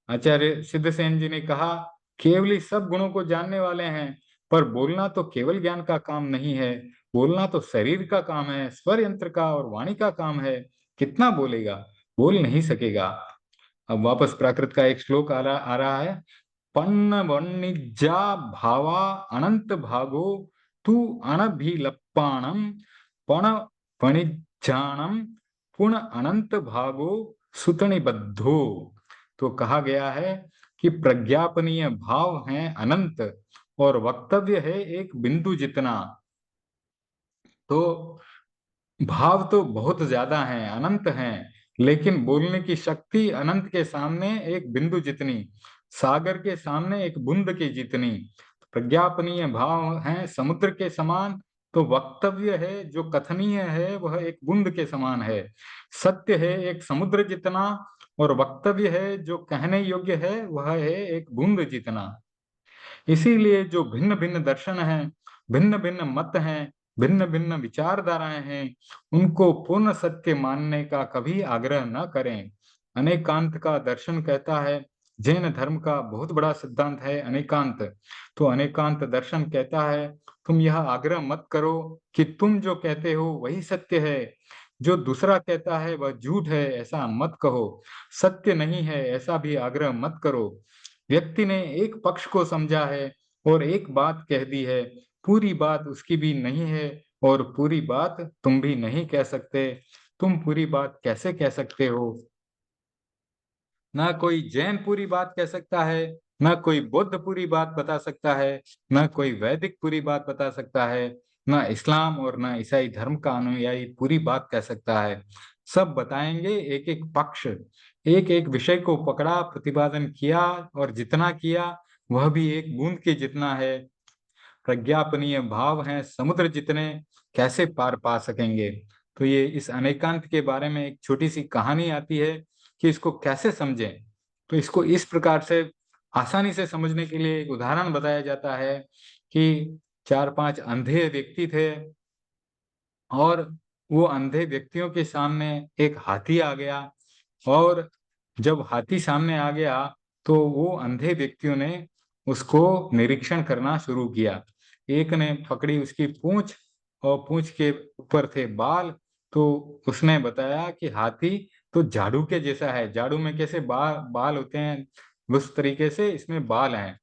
आचार्य सिद्धसेन जी ने कहा, केवली सब गुणों को जानने वाले हैं, पर बोलना तो केवल ज्ञान का काम नहीं है। बोलना तो शरीर का काम है, स्वर यंत्र का और वाणी का काम है। कितना बोलेगा? बोल नहीं सकेगा। अब वापस प्राकृत का एक श्लोक आ रहा है। पन्न वणिज्या भावा अनंत भागो तू अनभिलप्पाणम पण वणिज्याणम पुन अनंत भागो सुतनिबद्धो। तो कहा गया है कि प्रज्ञापनीय भाव है अनंत और वक्तव्य है एक बिंदु जितना। तो भाव तो बहुत ज्यादा हैं, अनंत हैं, लेकिन बोलने की शक्ति अनंत के सामने एक बिंदु जितनी, सागर के सामने एक बूंद के जितनी। प्रज्ञापनीय भाव हैं समुद्र के समान, तो वक्तव्य है जो कथनीय है वह एक बूंद के समान है। सत्य है एक समुद्र जितना और वक्तव्य है जो कहने योग्य है वह है एक बूंद जितना। इसीलिए जो भिन्न भिन्न दर्शन हैं, भिन्न भिन्न मत हैं, भिन्न भिन्न विचारधाराएं हैं, उनको पूर्ण सत्य मानने का कभी आग्रह न करें। अनेकांत का दर्शन कहता है, जैन धर्म का बहुत बड़ा सिद्धांत है अनेकांत। तो अनेकांत दर्शन कहता है, तुम यह आग्रह मत करो कि तुम जो कहते हो वही सत्य है, जो दूसरा कहता है वह झूठ है, ऐसा मत कहो। सत्य नहीं है ऐसा भी आग्रह मत करो। व्यक्ति ने एक पक्ष को समझा है और एक बात कह दी है, पूरी बात उसकी भी नहीं है और पूरी बात तुम भी नहीं कह सकते। तुम पूरी बात कैसे कह सकते हो? ना कोई जैन पूरी बात कह सकता है, ना कोई बौद्ध पूरी बात बता सकता है, ना कोई वैदिक पूरी बात बता सकता है, ना इस्लाम और ना ईसाई धर्म का अनुयायी पूरी बात कह सकता है। सब बताएंगे एक एक पक्ष, एक एक विषय को पकड़ा, प्रतिपादन किया और जितना किया वह भी एक बूंद के जितना है। प्रज्ञापनीय भाव हैं समुद्र जितने, कैसे पार पा सकेंगे। तो ये इस अनेकांत के बारे में एक छोटी सी कहानी आती है कि इसको कैसे समझें। तो इसको इस प्रकार से आसानी से समझने के लिए एक उदाहरण बताया जाता है कि 4-5 अंधे व्यक्ति थे और वो अंधे व्यक्तियों के सामने एक हाथी आ गया। और जब हाथी सामने आ गया तो वो अंधे व्यक्तियों ने उसको निरीक्षण करना शुरू किया। एक ने पकड़ी उसकी पूंछ और पूंछ के ऊपर थे बाल। तो उसने बताया कि हाथी तो झाड़ू के जैसा है, झाड़ू में कैसे बाल होते हैं उस तरीके से इसमें बाल हैं।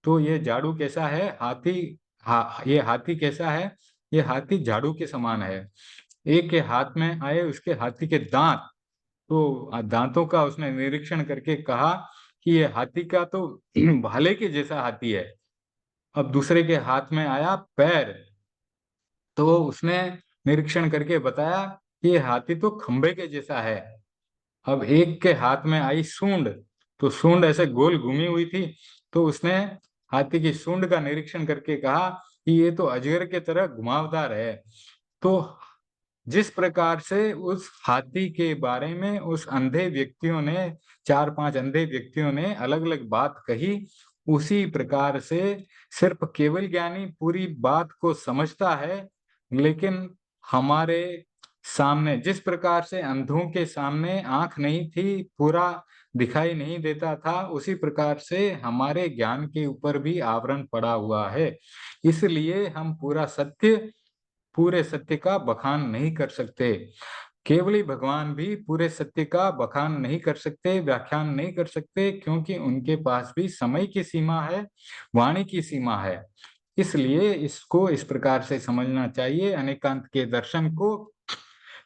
तो ये झाड़ू कैसा है, ये हाथी कैसा है, ये हाथी झाड़ू के समान है। एक के हाथ में आए उसके हाथी के दांत, तो दांतों का उसने निरीक्षण करके कहा कि ये हाथी का तो भाले के जैसा हाथी है। अब दूसरे के हाथ में आया पैर, तो उसने निरीक्षण करके बताया कि ये हाथी तो खंबे के जैसा है। अब एक के हाथ में आई सूंड, तो सूंड ऐसे गोल घूमी हुई थी। तो उसने हाथी की सूंड का निरीक्षण करके कहा कि ये तो अजगर के तरह घुमावदार है। तो जिस प्रकार से उस हाथी के बारे में उस अंधे व्यक्तियों ने, 4-5 अंधे व्यक्तियों ने अलग अलग बात कही, उसी प्रकार से सिर्फ केवल ज्ञानी पूरी बात को समझता है। लेकिन हमारे सामने जिस प्रकार से अंधों के सामने आंख नहीं थी, पूरा दिखाई नहीं देता था, उसी प्रकार से हमारे ज्ञान के ऊपर भी आवरण पड़ा हुआ है। इसलिए हम पूरे सत्य का बखान नहीं कर सकते। केवली भगवान भी पूरे सत्य का बखान नहीं कर सकते, व्याख्यान नहीं कर सकते, क्योंकि उनके पास भी समय की सीमा है, वाणी की सीमा है। इसलिए इसको इस प्रकार से समझना चाहिए अनेकांत के दर्शन को,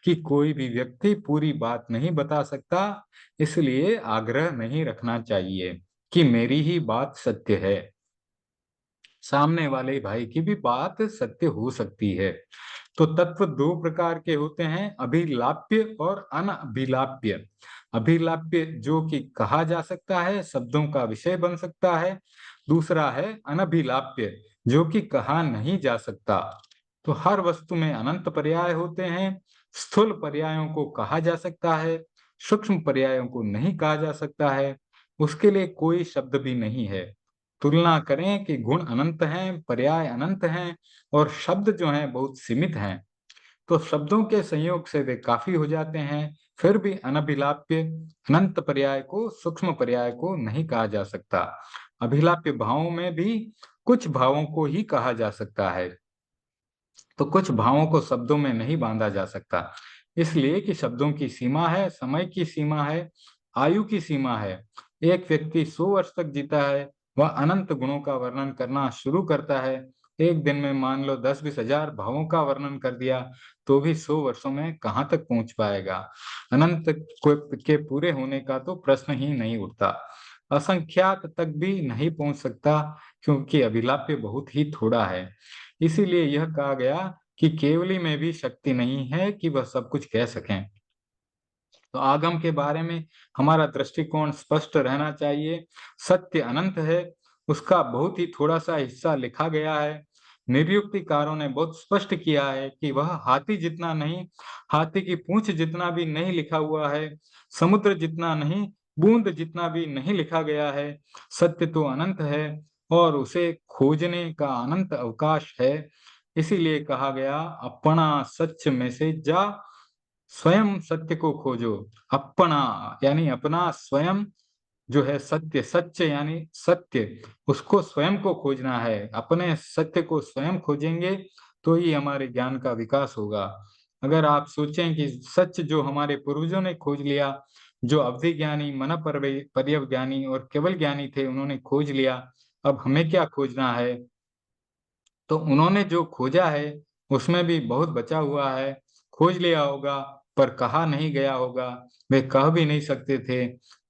कि कोई भी व्यक्ति पूरी बात नहीं बता सकता, इसलिए आग्रह नहीं रखना चाहिए कि मेरी ही बात सत्य है। सामने वाले भाई की भी बात सत्य हो सकती है। तो तत्व दो प्रकार के होते हैं, अभिलाप्य और अनभिलाप्य। अभिलाप्य जो कि कहा जा सकता है, शब्दों का विषय बन सकता है। दूसरा है अनभिलाप्य, जो कि कहा नहीं जा सकता। तो हर वस्तु में अनंत पर्याय होते हैं। स्थूल पर्यायों को कहा जा सकता है, सूक्ष्म पर्यायों को नहीं कहा जा सकता है, उसके लिए कोई शब्द भी नहीं है। तुलना करें कि गुण अनंत हैं, पर्याय अनंत हैं और शब्द जो हैं बहुत सीमित हैं, तो शब्दों के संयोग से वे काफी हो जाते हैं। फिर भी अनभिलाप्य अनंत पर्याय को, सूक्ष्म पर्याय को नहीं कहा जा सकता। अभिलाप्य भावों में भी कुछ भावों को ही कहा जा सकता है, तो कुछ भावों को शब्दों में नहीं बांधा जा सकता, इसलिए कि शब्दों की सीमा है, समय की सीमा है, आयु की सीमा है। एक व्यक्ति 100 वर्ष तक जीता है, वह अनंत गुणों का वर्णन करना शुरू करता है। एक दिन में मान लो 10-20 हजार भावों का वर्णन कर दिया, तो भी 100 वर्षों में कहाँ तक पहुंच पाएगा। अनंत के पूरे होने का तो प्रश्न ही नहीं उठता। असंख्यात तक भी नहीं पहुंच सकता, क्योंकि अभिलाप्य बहुत ही थोड़ा है। इसीलिए यह कहा गया कि केवली में भी शक्ति नहीं है कि वह सब कुछ कह सकें। तो आगम के बारे में हमारा दृष्टिकोण स्पष्ट रहना चाहिए। सत्य अनंत है, उसका बहुत ही थोड़ा सा हिस्सा लिखा गया है। निर्युक्तिकारों ने बहुत स्पष्ट किया है कि वह हाथी जितना नहीं, हाथी की पूंछ जितना भी नहीं लिखा हुआ है, समुद्र जितना नहीं, बूंद जितना भी नहीं लिखा गया है। सत्य तो अनंत है और उसे खोजने का अनंत अवकाश है। इसीलिए कहा गया, अपना सच में से जा, स्वयं सत्य को खोजो। अपना यानी अपना, स्वयं जो है सत्य, सत्य यानी सत्य, उसको स्वयं को खोजना है। अपने सत्य को स्वयं खोजेंगे तो ही हमारे ज्ञान का विकास होगा। अगर आप सोचें कि सच जो हमारे पूर्वजों ने खोज लिया, जो अवधि ज्ञानी, मन पर्यवज्ञानी और केवल ज्ञानी थे, उन्होंने खोज लिया, अब हमें क्या खोजना है। तो उन्होंने जो खोजा है उसमें भी बहुत बचा हुआ है। खोज लिया होगा पर कहा नहीं गया होगा, वे कह भी नहीं सकते थे।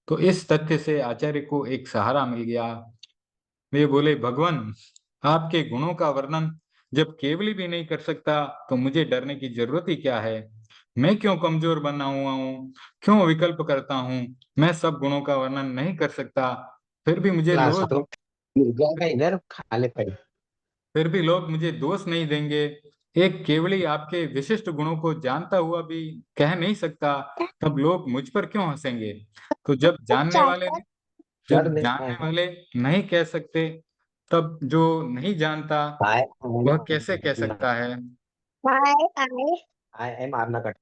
तो इस तथ्य से आचार्य को एक सहारा मिल गया। वे बोले, भगवान, आपके गुणों का वर्णन जब केवली भी नहीं कर सकता तो मुझे डरने की जरूरत ही क्या है। मैं क्यों कमजोर बना हुआ हूँ, क्यों विकल्प करता हूँ। मैं सब गुणों का वर्णन नहीं कर सकता, फिर भी मुझे क्लास रोज तो जाएगा इधर खा ले पड़ी। फिर भी लोग मुझे दोष नहीं देंगे। एक केवली आपके विशिष्ट गुणों को जानता हुआ भी कह नहीं सकता, तब लोग मुझ पर क्यों हंसेंगे? तो चाचा कर जब दे जानने वाले नहीं कह सकते, तब जो नहीं जानता आए वह कैसे कह सकता है? आए आए आए मारना कट।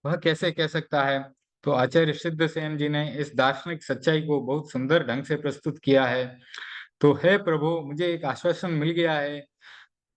वह कैसे कह सकता है? तो आचार्य सिद्धसेन जी ने इस दार्शनिक सच्चाई को बहुत सुंदर ढंग से प्रस्तुत किया है। तो हे प्रभु, मुझे एक आश्वासन मिल गया है।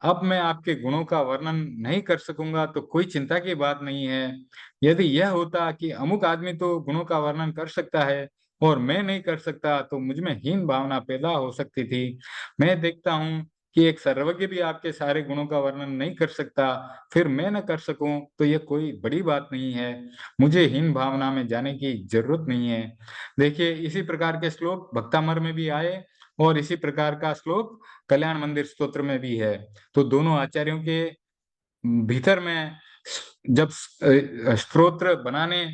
अब मैं आपके गुणों का वर्णन नहीं कर सकूंगा तो कोई चिंता की बात नहीं है। यदि यह होता कि अमुक आदमी तो गुणों का वर्णन कर सकता है और मैं नहीं कर सकता, तो मुझ में हीन भावना पैदा हो सकती थी। मैं देखता हूँ कि एक सर्वज्ञ भी आपके सारे गुणों का वर्णन नहीं कर सकता, फिर मैं न कर सकूं तो यह कोई बड़ी बात नहीं है। मुझे हीन भावना में जाने की जरूरत नहीं है। देखिए, इसी प्रकार के श्लोक भक्तामर में भी आए और इसी प्रकार का श्लोक कल्याण मंदिर स्तोत्र में भी है। तो दोनों आचार्यों के भीतर में जब स्तोत्र बनाने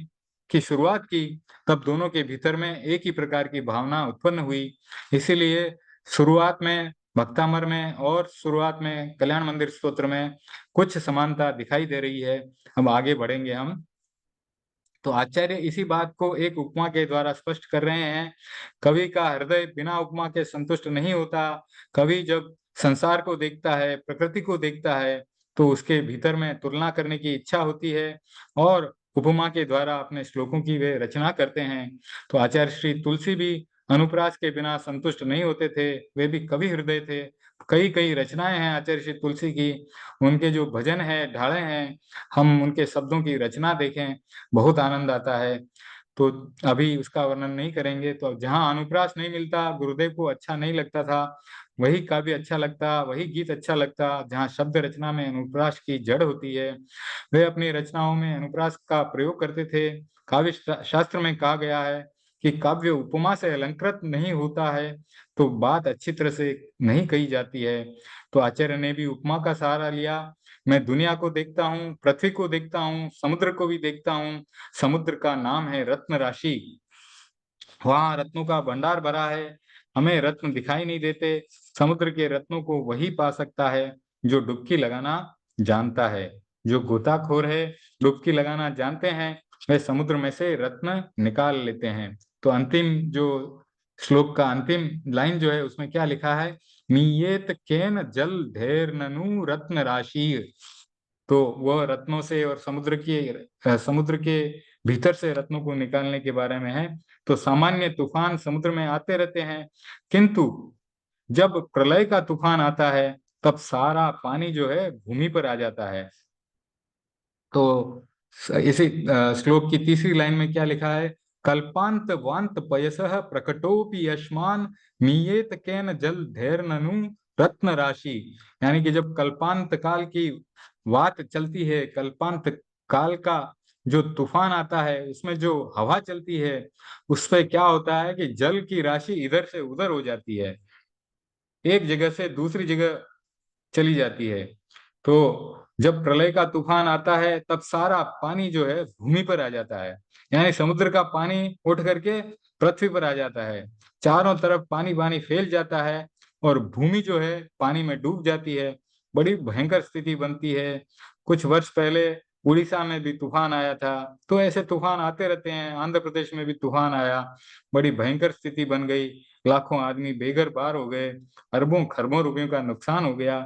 की शुरुआत की, तब दोनों के भीतर में एक ही प्रकार की भावना उत्पन्न हुई। इसीलिए शुरुआत में भक्तामर में और शुरुआत में कल्याण मंदिर स्तोत्र में कुछ समानता दिखाई दे रही है। अब आगे बढ़ेंगे हम। तो आचार्य इसी बात को एक उपमा के द्वारा स्पष्ट कर रहे हैं। कवि का हृदय बिना उपमा के संतुष्ट नहीं होता। कवि जब संसार को देखता है, प्रकृति को देखता है, तो उसके भीतर में तुलना करने की इच्छा होती है और उपमा के द्वारा अपने श्लोकों की वे रचना करते हैं। तो आचार्य श्री तुलसी भी अनुप्रास के बिना संतुष्ट नहीं होते थे। वे भी कवि हृदय थे। कई कई रचनाएं हैं आचार्य श्री तुलसी की। उनके जो भजन है, ढाले हैं, हम उनके शब्दों की रचना देखें, बहुत आनंद आता है। तो अभी उसका वर्णन नहीं करेंगे। तो जहाँ अनुप्रास नहीं मिलता, गुरुदेव को अच्छा नहीं लगता था, वही काव्य अच्छा लगता, वही गीत अच्छा लगता जहाँ शब्द रचना में अनुप्रास की जड़ होती है। वे अपनी रचनाओं में अनुप्रास का प्रयोग करते थे। काव्य शास्त्र में कहा गया है कि काव्य उपमा से अलंकृत नहीं होता है तो बात अच्छी तरह से नहीं कही जाती है। तो आचार्य ने भी उपमा का सहारा लिया। मैं दुनिया को देखता हूँ, पृथ्वी को देखता हूँ, समुद्र को भी देखता हूँ। समुद्र का नाम है रत्न राशि। वहां रत्नों का भंडार भरा है। हमें रत्न दिखाई नहीं देते। समुद्र के रत्नों को वही पा सकता है जो डुबकी लगाना जानता है। जो गोताखोर है, डुबकी लगाना जानते हैं, वे समुद्र में से रत्न निकाल लेते हैं। तो अंतिम जो श्लोक का अंतिम लाइन जो है उसमें क्या लिखा है? मीयेत केन जल ढेर ननु रत्न राशि। तो वह रत्नों से और समुद्र के भीतर से रत्नों को निकालने के बारे में है। तो सामान्य तूफान समुद्र में आते रहते हैं, किंतु जब प्रलय का तूफान आता है, तब सारा पानी जो है भूमि पर आ जाता है। तो इसी श्लोक की तीसरी लाइन में क्या लिखा है? कल्पांत वांत पयसः प्रकटोपि यश्मान मीयेत केन जल धैर ननु रत्न राशि। यानी कि जब कल्पांत काल की बात चलती है, कल्पांत काल का जो तूफान आता है, उसमें जो हवा चलती है, उससे क्या होता है कि जल की राशि इधर से उधर हो जाती है, एक जगह से दूसरी जगह चली जाती है। तो जब प्रलय का तूफान आता है, तब सारा पानी जो है भूमि पर आ जाता है। यानी समुद्र का पानी उठ करके पृथ्वी पर आ जाता है। चारों तरफ पानी पानी फैल जाता है और भूमि जो है पानी में डूब जाती है। बड़ी भयंकर स्थिति बनती है। कुछ वर्ष पहले उड़ीसा में भी तूफान आया था। तो ऐसे तूफान आते रहते हैं। आंध्र प्रदेश में भी तूफान आया, बड़ी भयंकर स्थिति बन गई। लाखों आदमी बेघर बार हो गए, अरबों खरबों रुपयों का नुकसान हो गया।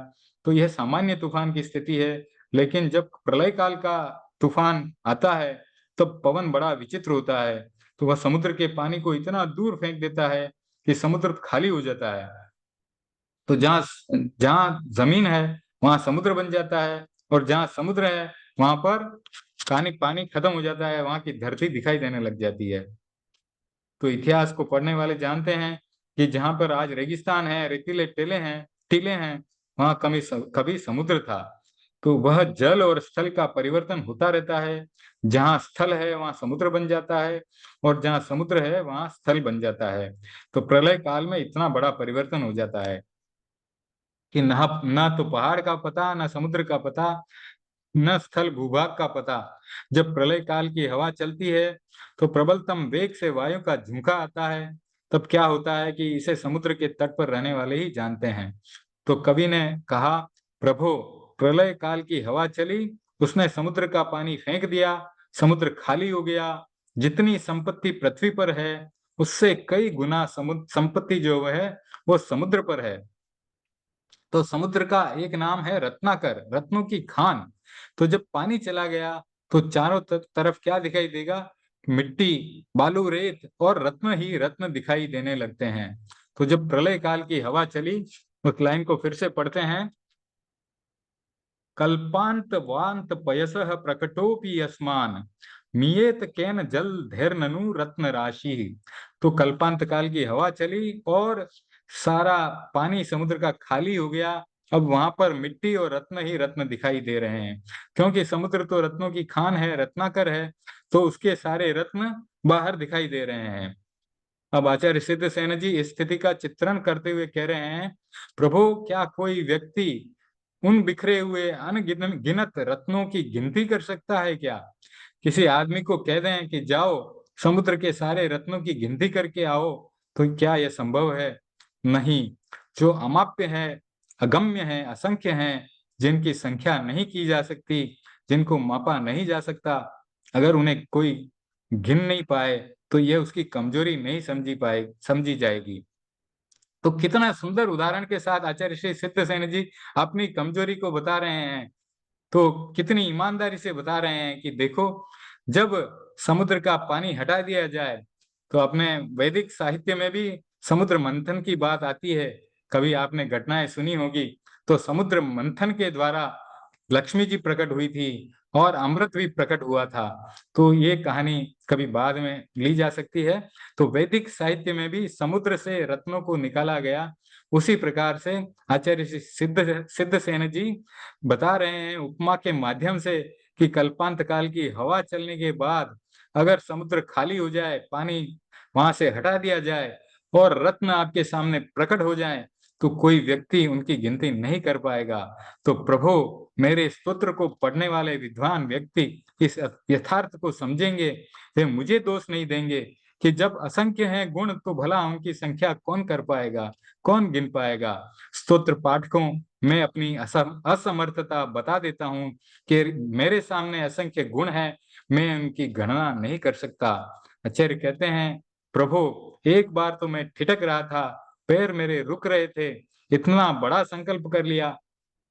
तो यह सामान्य तूफान की स्थिति है। लेकिन जब प्रलय काल का तूफान आता है, तब पवन बड़ा विचित्र होता है। तो वह समुद्र के पानी को इतना दूर फेंक देता है कि समुद्र खाली हो जाता है। तो जहाँ जहाँ जमीन है वहां समुद्र बन जाता है, और जहाँ समुद्र है वहां पर पानी पानी खत्म हो जाता है, वहां की धरती दिखाई देने लग जाती है। तो इतिहास को पढ़ने वाले जानते हैं कि जहां पर आज रेगिस्तान है, रेतीले टीले हैं, वहां कभी समुद्र था। तो वह जल और स्थल का परिवर्तन होता रहता है। जहां स्थल है वहां समुद्र बन जाता है, और जहां समुद्र है वहां स्थल बन जाता है। तो प्रलय काल में इतना बड़ा परिवर्तन हो जाता है कि न तो पहाड़ का पता, न समुद्र का पता, न स्थल भूभाग का पता। जब प्रलय काल की हवा चलती है, तो प्रबलतम वेग से वायु का झोंका आता है। तब क्या होता है कि इसे समुद्र के तट पर रहने वाले ही जानते हैं। तो कवि ने कहा, प्रभो, प्रलय काल की हवा चली, उसने समुद्र का पानी फेंक दिया, समुद्र खाली हो गया। जितनी संपत्ति पृथ्वी पर है उससे कई गुना समुद्र संपत्ति जो है वो समुद्र पर है। तो समुद्र का एक नाम है रत्नाकर, रत्नों की खान। तो जब पानी चला गया तो चारों तरफ क्या दिखाई देगा? मिट्टी, बालू, रेत और रत्न ही रत्न दिखाई देने लगते हैं। तो जब प्रलय काल की हवा चली, उस लाइन को फिर से पढ़ते हैं। कल्पांत वांत पयसः प्रकटोपि अस्मान, मियेत केन जल धैर्ननु रत्न राशि। तो कल्पांत काल की हवा चली और सारा पानी समुद्र का खाली हो गया। अब वहां पर मिट्टी और रत्न ही रत्न दिखाई दे रहे हैं, क्योंकि समुद्र तो रत्नों की खान है, रत्नाकर है, तो उसके सारे रत्न बाहर दिखाई दे रहे हैं। अब आचार्य सिद्धसेन जी इस स्थिति का चित्रण करते हुए कह रहे हैं, प्रभु, क्या कोई व्यक्ति उन बिखरे हुए अनगिनत रत्नों की गिनती कर सकता है क्या? किसी आदमी को कह दें कि जाओ समुद्र के सारे रत्नों की गिनती करके आओ, तो क्या यह संभव है? नहीं। जो अमाप्य है, अगम्य है, असंख्य हैं, जिनकी संख्या नहीं की जा सकती, जिनको मापा नहीं जा सकता, अगर उन्हें कोई गिन नहीं पाए तो यह उसकी कमजोरी नहीं समझी जाएगी। तो कितना सुंदर उदाहरण के साथ आचार्य श्री सिद्धसेन जी अपनी कमजोरी को बता रहे हैं। तो कितनी ईमानदारी से बता रहे हैं कि देखो, जब समुद्र का पानी हटा दिया जाए, तो अपने वैदिक साहित्य में भी समुद्र मंथन की बात आती है। कभी आपने घटनाएं सुनी होगी। तो समुद्र मंथन के द्वारा लक्ष्मी जी प्रकट हुई थी और अमृत भी प्रकट हुआ था। तो ये कहानी कभी बाद में ली जा सकती है। तो वैदिक साहित्य में भी समुद्र से रत्नों को निकाला गया। उसी प्रकार से आचार्य सिद्धसेन जी बता रहे हैं उपमा के माध्यम से कि कल्पांत काल की हवा चलने के बाद अगर समुद्र खाली हो जाए, पानी वहां से हटा दिया जाए और रत्न आपके सामने प्रकट हो जाए, तो कोई व्यक्ति उनकी गिनती नहीं कर पाएगा। तो प्रभु, मेरे स्तोत्र को पढ़ने वाले विद्वान व्यक्ति इस यथार्थ को समझेंगे, वे मुझे दोष नहीं देंगे कि जब असंख्य हैं गुण तो भला उनकी संख्या कौन कर पाएगा, कौन गिन पाएगा। स्तोत्र पाठकों, मैं अपनी असमर्थता बता देता हूँ कि मेरे सामने असंख्य गुण हैं, मैं उनकी गणना नहीं कर सकता। आचार्य कहते हैं, प्रभु, एक बार तो मैं ठिठक रहा था, पैर मेरे रुक रहे थे, इतना बड़ा संकल्प कर लिया,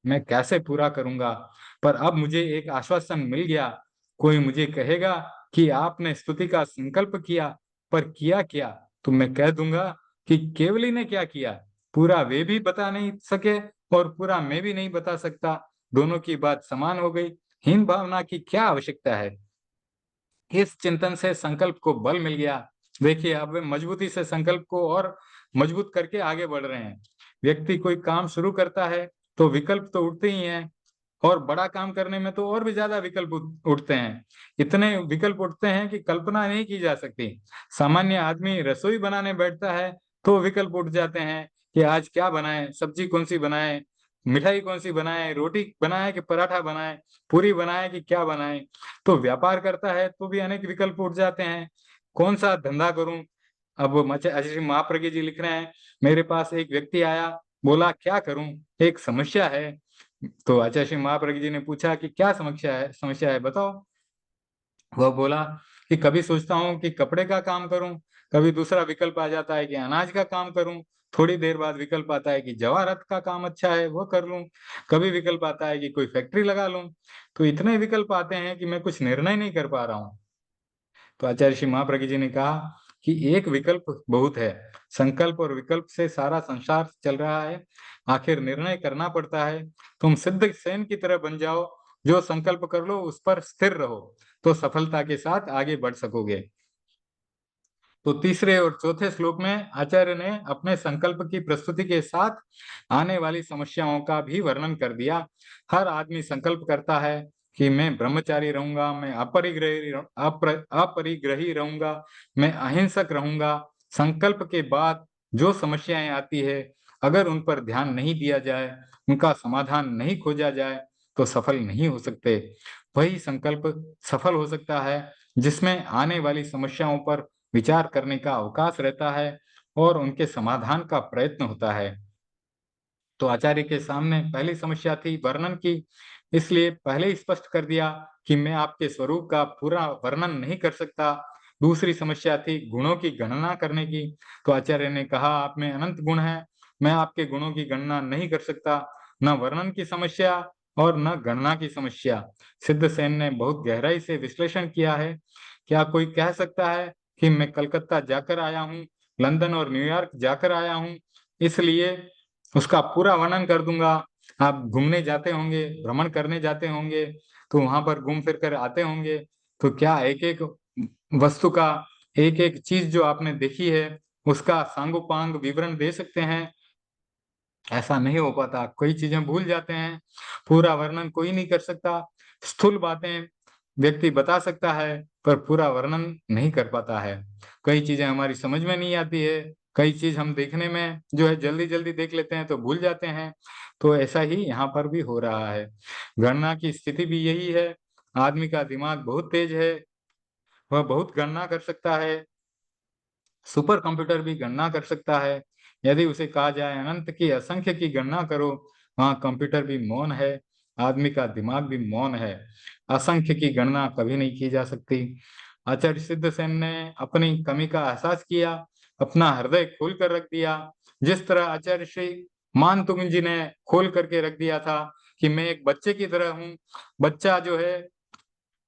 मैं कैसे पूरा करूंगा? पर अब मुझे एक आश्वासन मिल गया। कोई मुझे कहेगा कि आपने स्तुति का संकल्प किया, पर किया क्या? तो मैं कह दूंगा कि केवली ने क्या किया, पूरा वे भी बता नहीं सके और पूरा मैं भी नहीं बता सकता। दोनों की बात समान हो गई। हीन भावना की क्या आवश्यकता है? इस चिंतन से संकल्प को बल मिल गया। देखिए, अब वे मजबूती से संकल्प को और मजबूत करके आगे बढ़ रहे हैं। व्यक्ति कोई काम शुरू करता है तो विकल्प तो उठते ही हैं, और बड़ा काम करने में तो और भी ज्यादा विकल्प उठते हैं। इतने विकल्प उठते हैं कि कल्पना नहीं की जा सकती। सामान्य आदमी रसोई बनाने बैठता है तो विकल्प उठ जाते हैं कि आज क्या बनाएं, सब्जी कौन सी बनाएं, मिठाई कौन सी बनाएं, रोटी बनाए कि पराठा बनाएं, पूरी बनाए कि क्या बनाएं। तो व्यापार करता है तो भी अनेक विकल्प उठ जाते हैं, कौन सा धंधा करूं। अब श्री महाप्रज्ञ जी लिख रहे हैं, मेरे पास एक व्यक्ति आया, बोला क्या करूं, एक समस्या है। तो आचार्य श्री महाप्रज्ञ जी ने पूछा कि क्या समस्या है बताओ। वह बोला कि कभी सोचता हूँ कि कपड़े का काम करूं, कभी दूसरा विकल्प आ जाता है कि अनाज का काम करूं, थोड़ी देर बाद विकल्प आता है कि जवाहरात का काम अच्छा है वो कर लूं, कभी विकल्प आता है कि कोई फैक्ट्री लगा लूं। तो इतने विकल्प आते हैं कि मैं कुछ निर्णय नहीं कर पा रहा हूँ। तो आचार्य श्री महाप्रज्ञ जी ने कहा कि एक विकल्प बहुत है, संकल्प और विकल्प से सारा संसार चल रहा है, आखिर निर्णय करना पड़ता है। तुम सिद्ध सेन की तरह बन जाओ, जो संकल्प कर लो उस पर स्थिर रहो, तो सफलता के साथ आगे बढ़ सकोगे। तो तीसरे और चौथे श्लोक में आचार्य ने अपने संकल्प की प्रस्तुति के साथ आने वाली समस्याओं का भी वर्णन कर दिया। हर आदमी संकल्प करता है कि मैं ब्रह्मचारी रहूंगा, मैं अपरिग्रही रहूंगा, मैं अहिंसक रहूंगा। संकल्प के बाद जो समस्याएं आती है, अगर उन पर ध्यान नहीं दिया जाए, उनका समाधान नहीं खोजा जाए, तो सफल नहीं हो सकते। वही संकल्प सफल हो सकता है जिसमें आने वाली समस्याओं पर विचार करने का अवकाश रहता है और उनके समाधान का प्रयत्न होता है। तो आचार्य के सामने पहली समस्या थी वर्णन की, इसलिए पहले ही स्पष्ट कर दिया कि मैं आपके स्वरूप का पूरा वर्णन नहीं कर सकता। दूसरी समस्या थी गुणों की गणना करने की, तो आचार्य ने कहा आप में अनंत गुण हैं, मैं आपके गुणों की गणना नहीं कर सकता। न वर्णन की समस्या और न गणना की समस्या। सिद्धसेन ने बहुत गहराई से विश्लेषण किया है। क्या कोई कह सकता है कि मैं कलकत्ता जाकर आया हूँ, लंदन और न्यूयॉर्क जाकर आया हूँ, इसलिए उसका पूरा वर्णन कर दूंगा। आप घूमने जाते होंगे, भ्रमण करने जाते होंगे, तो वहां पर घूम फिर कर आते होंगे, तो क्या एक एक वस्तु का, एक एक चीज जो आपने देखी है उसका सांगोपांग विवरण दे सकते हैं? ऐसा नहीं हो पाता। कई चीजें भूल जाते हैं, पूरा वर्णन कोई नहीं कर सकता। स्थूल बातें व्यक्ति बता सकता है पर पूरा वर्णन नहीं कर पाता है। कई चीजें हमारी समझ में नहीं आती है, कई चीज हम देखने में जो है जल्दी जल्दी देख लेते हैं तो भूल जाते हैं। तो ऐसा ही यहाँ पर भी हो रहा है। गणना की स्थिति भी यही है। आदमी का दिमाग बहुत तेज है, वह बहुत गणना कर सकता है। सुपर कंप्यूटर भी गणना कर सकता है। यदि उसे कहा जाए अनंत की असंख्य की गणना करो, वहां कंप्यूटर भी मौन है, आदमी का दिमाग भी मौन है। असंख्य की गणना कभी नहीं की जा सकती। आचार्य सिद्धसेन ने अपनी कमी का एहसास किया, अपना हृदय खोल कर रख दिया। जिस तरह आचार्य श्री मानतुंग जी ने खोल करके रख दिया था कि मैं एक बच्चे की तरह हूँ। बच्चा जो है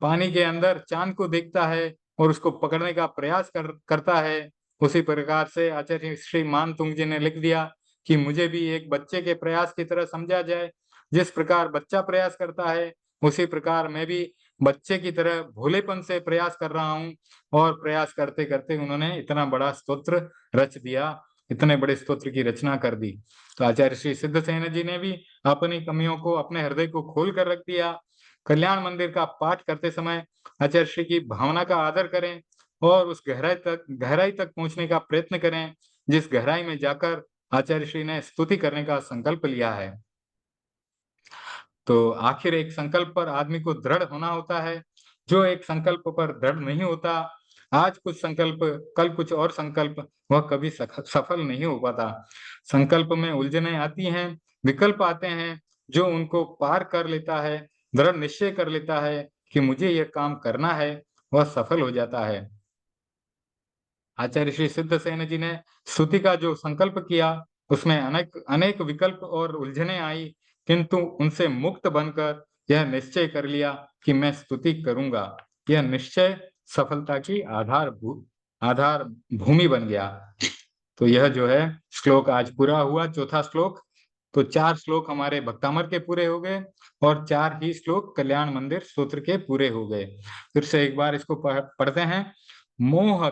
पानी के अंदर चांद को देखता है और उसको पकड़ने का प्रयास करता है, उसी प्रकार से आचार्य श्री मानतुंग जी ने लिख दिया कि मुझे भी एक बच्चे के प्रयास की तरह समझा जाए। जिस प्रकार बच्चा प्रयास करता है, उसी प्रकार मैं भी बच्चे की तरह भोलेपन से प्रयास कर रहा हूँ। और प्रयास करते करते उन्होंने इतना बड़ा स्तोत्र रच दिया, इतने बड़े स्तोत्र की रचना कर दी। तो आचार्य श्री सिद्धसेन जी ने भी अपनी कमियों को, अपने हृदय को खोल कर रख दिया। कल्याण मंदिर का पाठ करते समय आचार्य श्री की भावना का आदर करें और उस गहराई तक पहुंचने का प्रयत्न करें जिस गहराई में जाकर आचार्य श्री ने स्तुति करने का संकल्प लिया है। तो आखिर एक संकल्प पर आदमी को दृढ़ होना होता है। जो एक संकल्प पर दृढ़ नहीं होता, आज कुछ संकल्प कल कुछ और संकल्प, वह कभी सफल नहीं हो पाता। संकल्प में उलझनें आती हैं, विकल्प आते हैं, जो उनको पार कर लेता है, दृढ़ निश्चय कर लेता है कि मुझे यह काम करना है, वह सफल हो जाता है। आचार्य श्री सिद्धसेन जी ने स्तुति का जो संकल्प किया, उसमें अनेक अनेक विकल्प और उलझने आई, किंतु उनसे मुक्त बनकर यह निश्चय कर लिया कि मैं स्तुति करूंगा। यह निश्चय सफलता की आधार भूमि बन गया। तो यह जो है श्लोक आज पूरा हुआ, चौथा श्लोक। तो 4 श्लोक हमारे भक्तामर के पूरे हो गए और 4 ही श्लोक कल्याण मंदिर स्तोत्र के पूरे हो गए। फिर से एक बार इसको पढ़ते हैं। मोह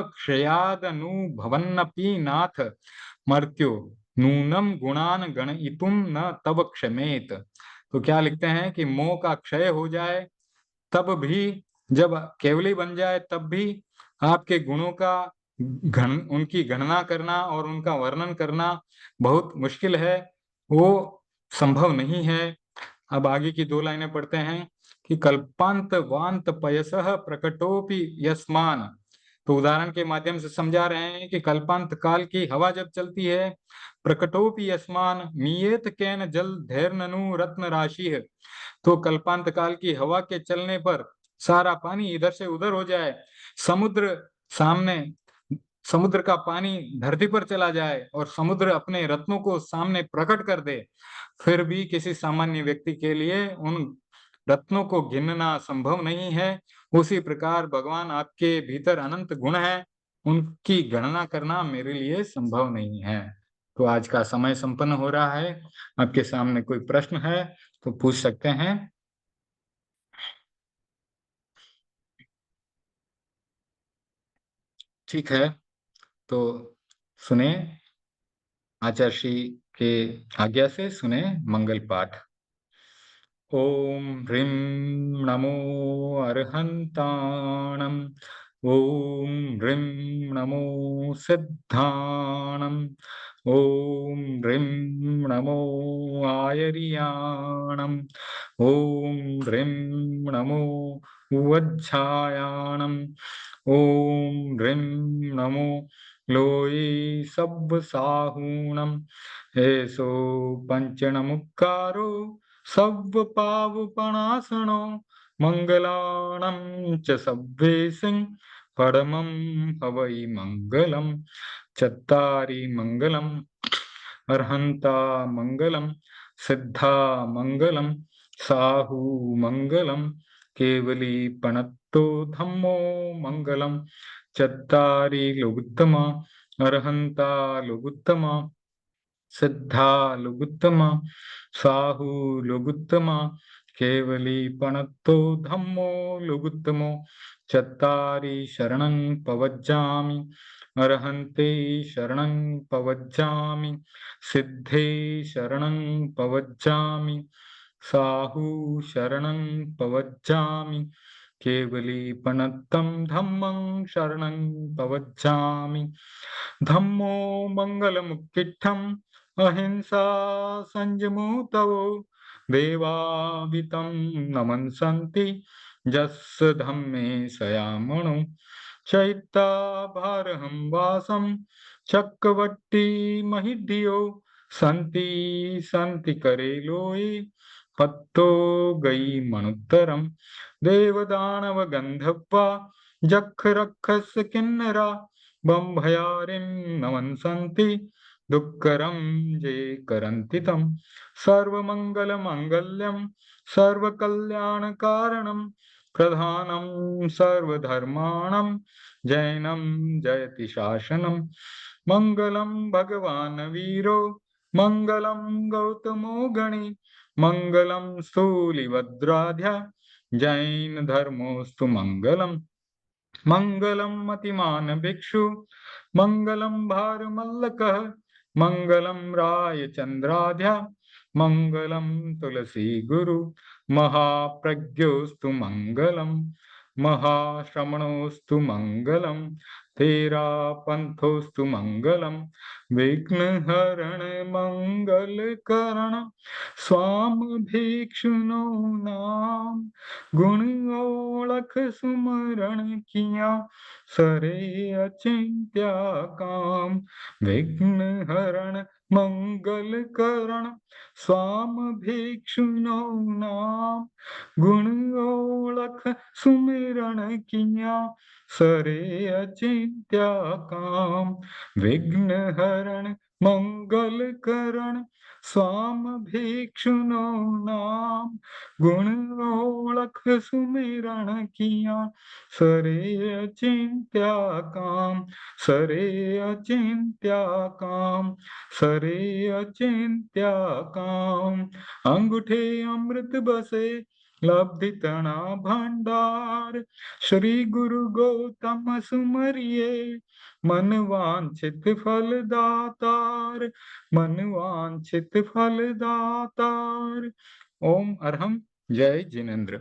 क्षयादनुभवन्नपि नाथ मर्त्यो नूनम गुणान गणयितुम न तब क्षमेत। तो क्या लिखते हैं कि मोह का क्षय हो जाए तब भी, जब केवली बन जाए तब भी आपके गुणों का उनकी गणना करना और उनका वर्णन करना बहुत मुश्किल है, वो संभव नहीं है। अब आगे की 2 लाइनें पढ़ते हैं कि कल्पांत वांत पयसः प्रकटोपि यस्मान। तो उदाहरण के माध्यम से समझा रहे हैं कि कल्पांत काल की हवा जब चलती है, प्रकटोपि यस्मान मीयेत केन जल धैर्ननु रत्न राशि है। तो कल्पांत काल की हवा के चलने पर सारा पानी इधर से उधर हो जाए, समुद्र सामने, समुद्र का पानी धरती पर चला जाए और समुद्र अपने रत्नों को सामने प्रकट कर दे, फिर भी किसी सामान्य व्यक्ति के लिए उन रत्नों को गिनना संभव नहीं है। उसी प्रकार भगवान आपके भीतर अनंत गुण हैं, उनकी गणना करना मेरे लिए संभव नहीं है। तो आज का समय संपन्न हो रहा है। आपके सामने कोई प्रश्न है तो पूछ सकते हैं। ठीक है, तो सुने, आचार्य श्री के आज्ञा से सुने मंगल पाठ। ओम ह्रीं नमो अर्हन्ताणम्। ओम ह्रीं नमो सिद्धाणम्। ओम ह्रीं नमो आयर्याणम्। ओम ह्रीं नमो वज्झायाणम्। ओम ह्रीं नमो लोई सब साहूणम। ऐसो पंचन मुक्कारो सब पावपणासनो। मंगलाणं च सब्बेसिं परमं हवै मंगलम्। चत्तारि मंगलम् अर्हन्ता मंगलम् सिद्धा मंगलम् साहू मंगलम् केवली पणत्तो धम्मो मंगलम्। चत्तारि लोगुत्तमा अर्हन्ता लोगुत्तमा सिद्धा लोगुत्तमा साहू लोगुत्तमा केवली पणत्तो धम्मो लोगुत्तमो। चत्तारि शरणं पवज्जामि अर्हन्ते शरणं पवज्जामि सिद्धे शरणं पवज्जामि साहू शरणं पवज्जामि केवली पणत्तं धम्मं शरणं पवज्जामि। धम्मो मंगलमुक्तिठम् अहिंसा संयमो तवो देवावितं नमन्सन्ति यस्य धम्मे सयामणो। चैत्ता भारहं वासं चक्रवर्ती महिधियो सन्ति सन्ति करे लोये पत्तो गई मनुत्तरम। देवदानव गंधर्वा जख रक्षस किन्नरा बंभयारिं नमन्सन्ति दुःखरं ये करन्ति तं। सर्वमङ्गलमाङ्गल्यं सर्वकल्याणकारणं प्रधानं सर्वधर्माणां जैनं जयति शासनं। मङ्गलं भगवान् वीरो मङ्गलं गौतमो गणि मङ्गलं स्थूलिभद्राध्या जैन धर्मोऽस्तु मङ्गलम्। मंगलम मतिमान भिक्षु मंगलम भारमल्लकः मंगलम राय चंद्राध्या मंगलम तुलसी गुरु महाप्रज्ञोस्तु मंगलम महाश्रमणोस्तु मंगलम तेरा पंथोस्तु मंगलम विघ्न हरण मंगल करण स्वाम भिक्षुनो नाम गुण ओळख सुमरण किया सरे अचिंत्य काम। विघ्न हरण मंगल करण स्वाम भिक्षुनो नाम गुण ओळख सुमिरण किया सरे अचिंत्य काम। विघ्न हरण मंगल करण स्वाम भिक्षुनो नाम गुण ओळख सुमिरण किया सरे अचिंत्य काम। सरे अचिंत्य काम सरे अचिंत्य काम। अंगूठे अमृत बसे लब्धि तना भंडार श्री गुरु गौतम सुमरिये मन वांछित फल दातार। मन वांछित फल दातार। ओम अरहम जय जिनेन्द्र।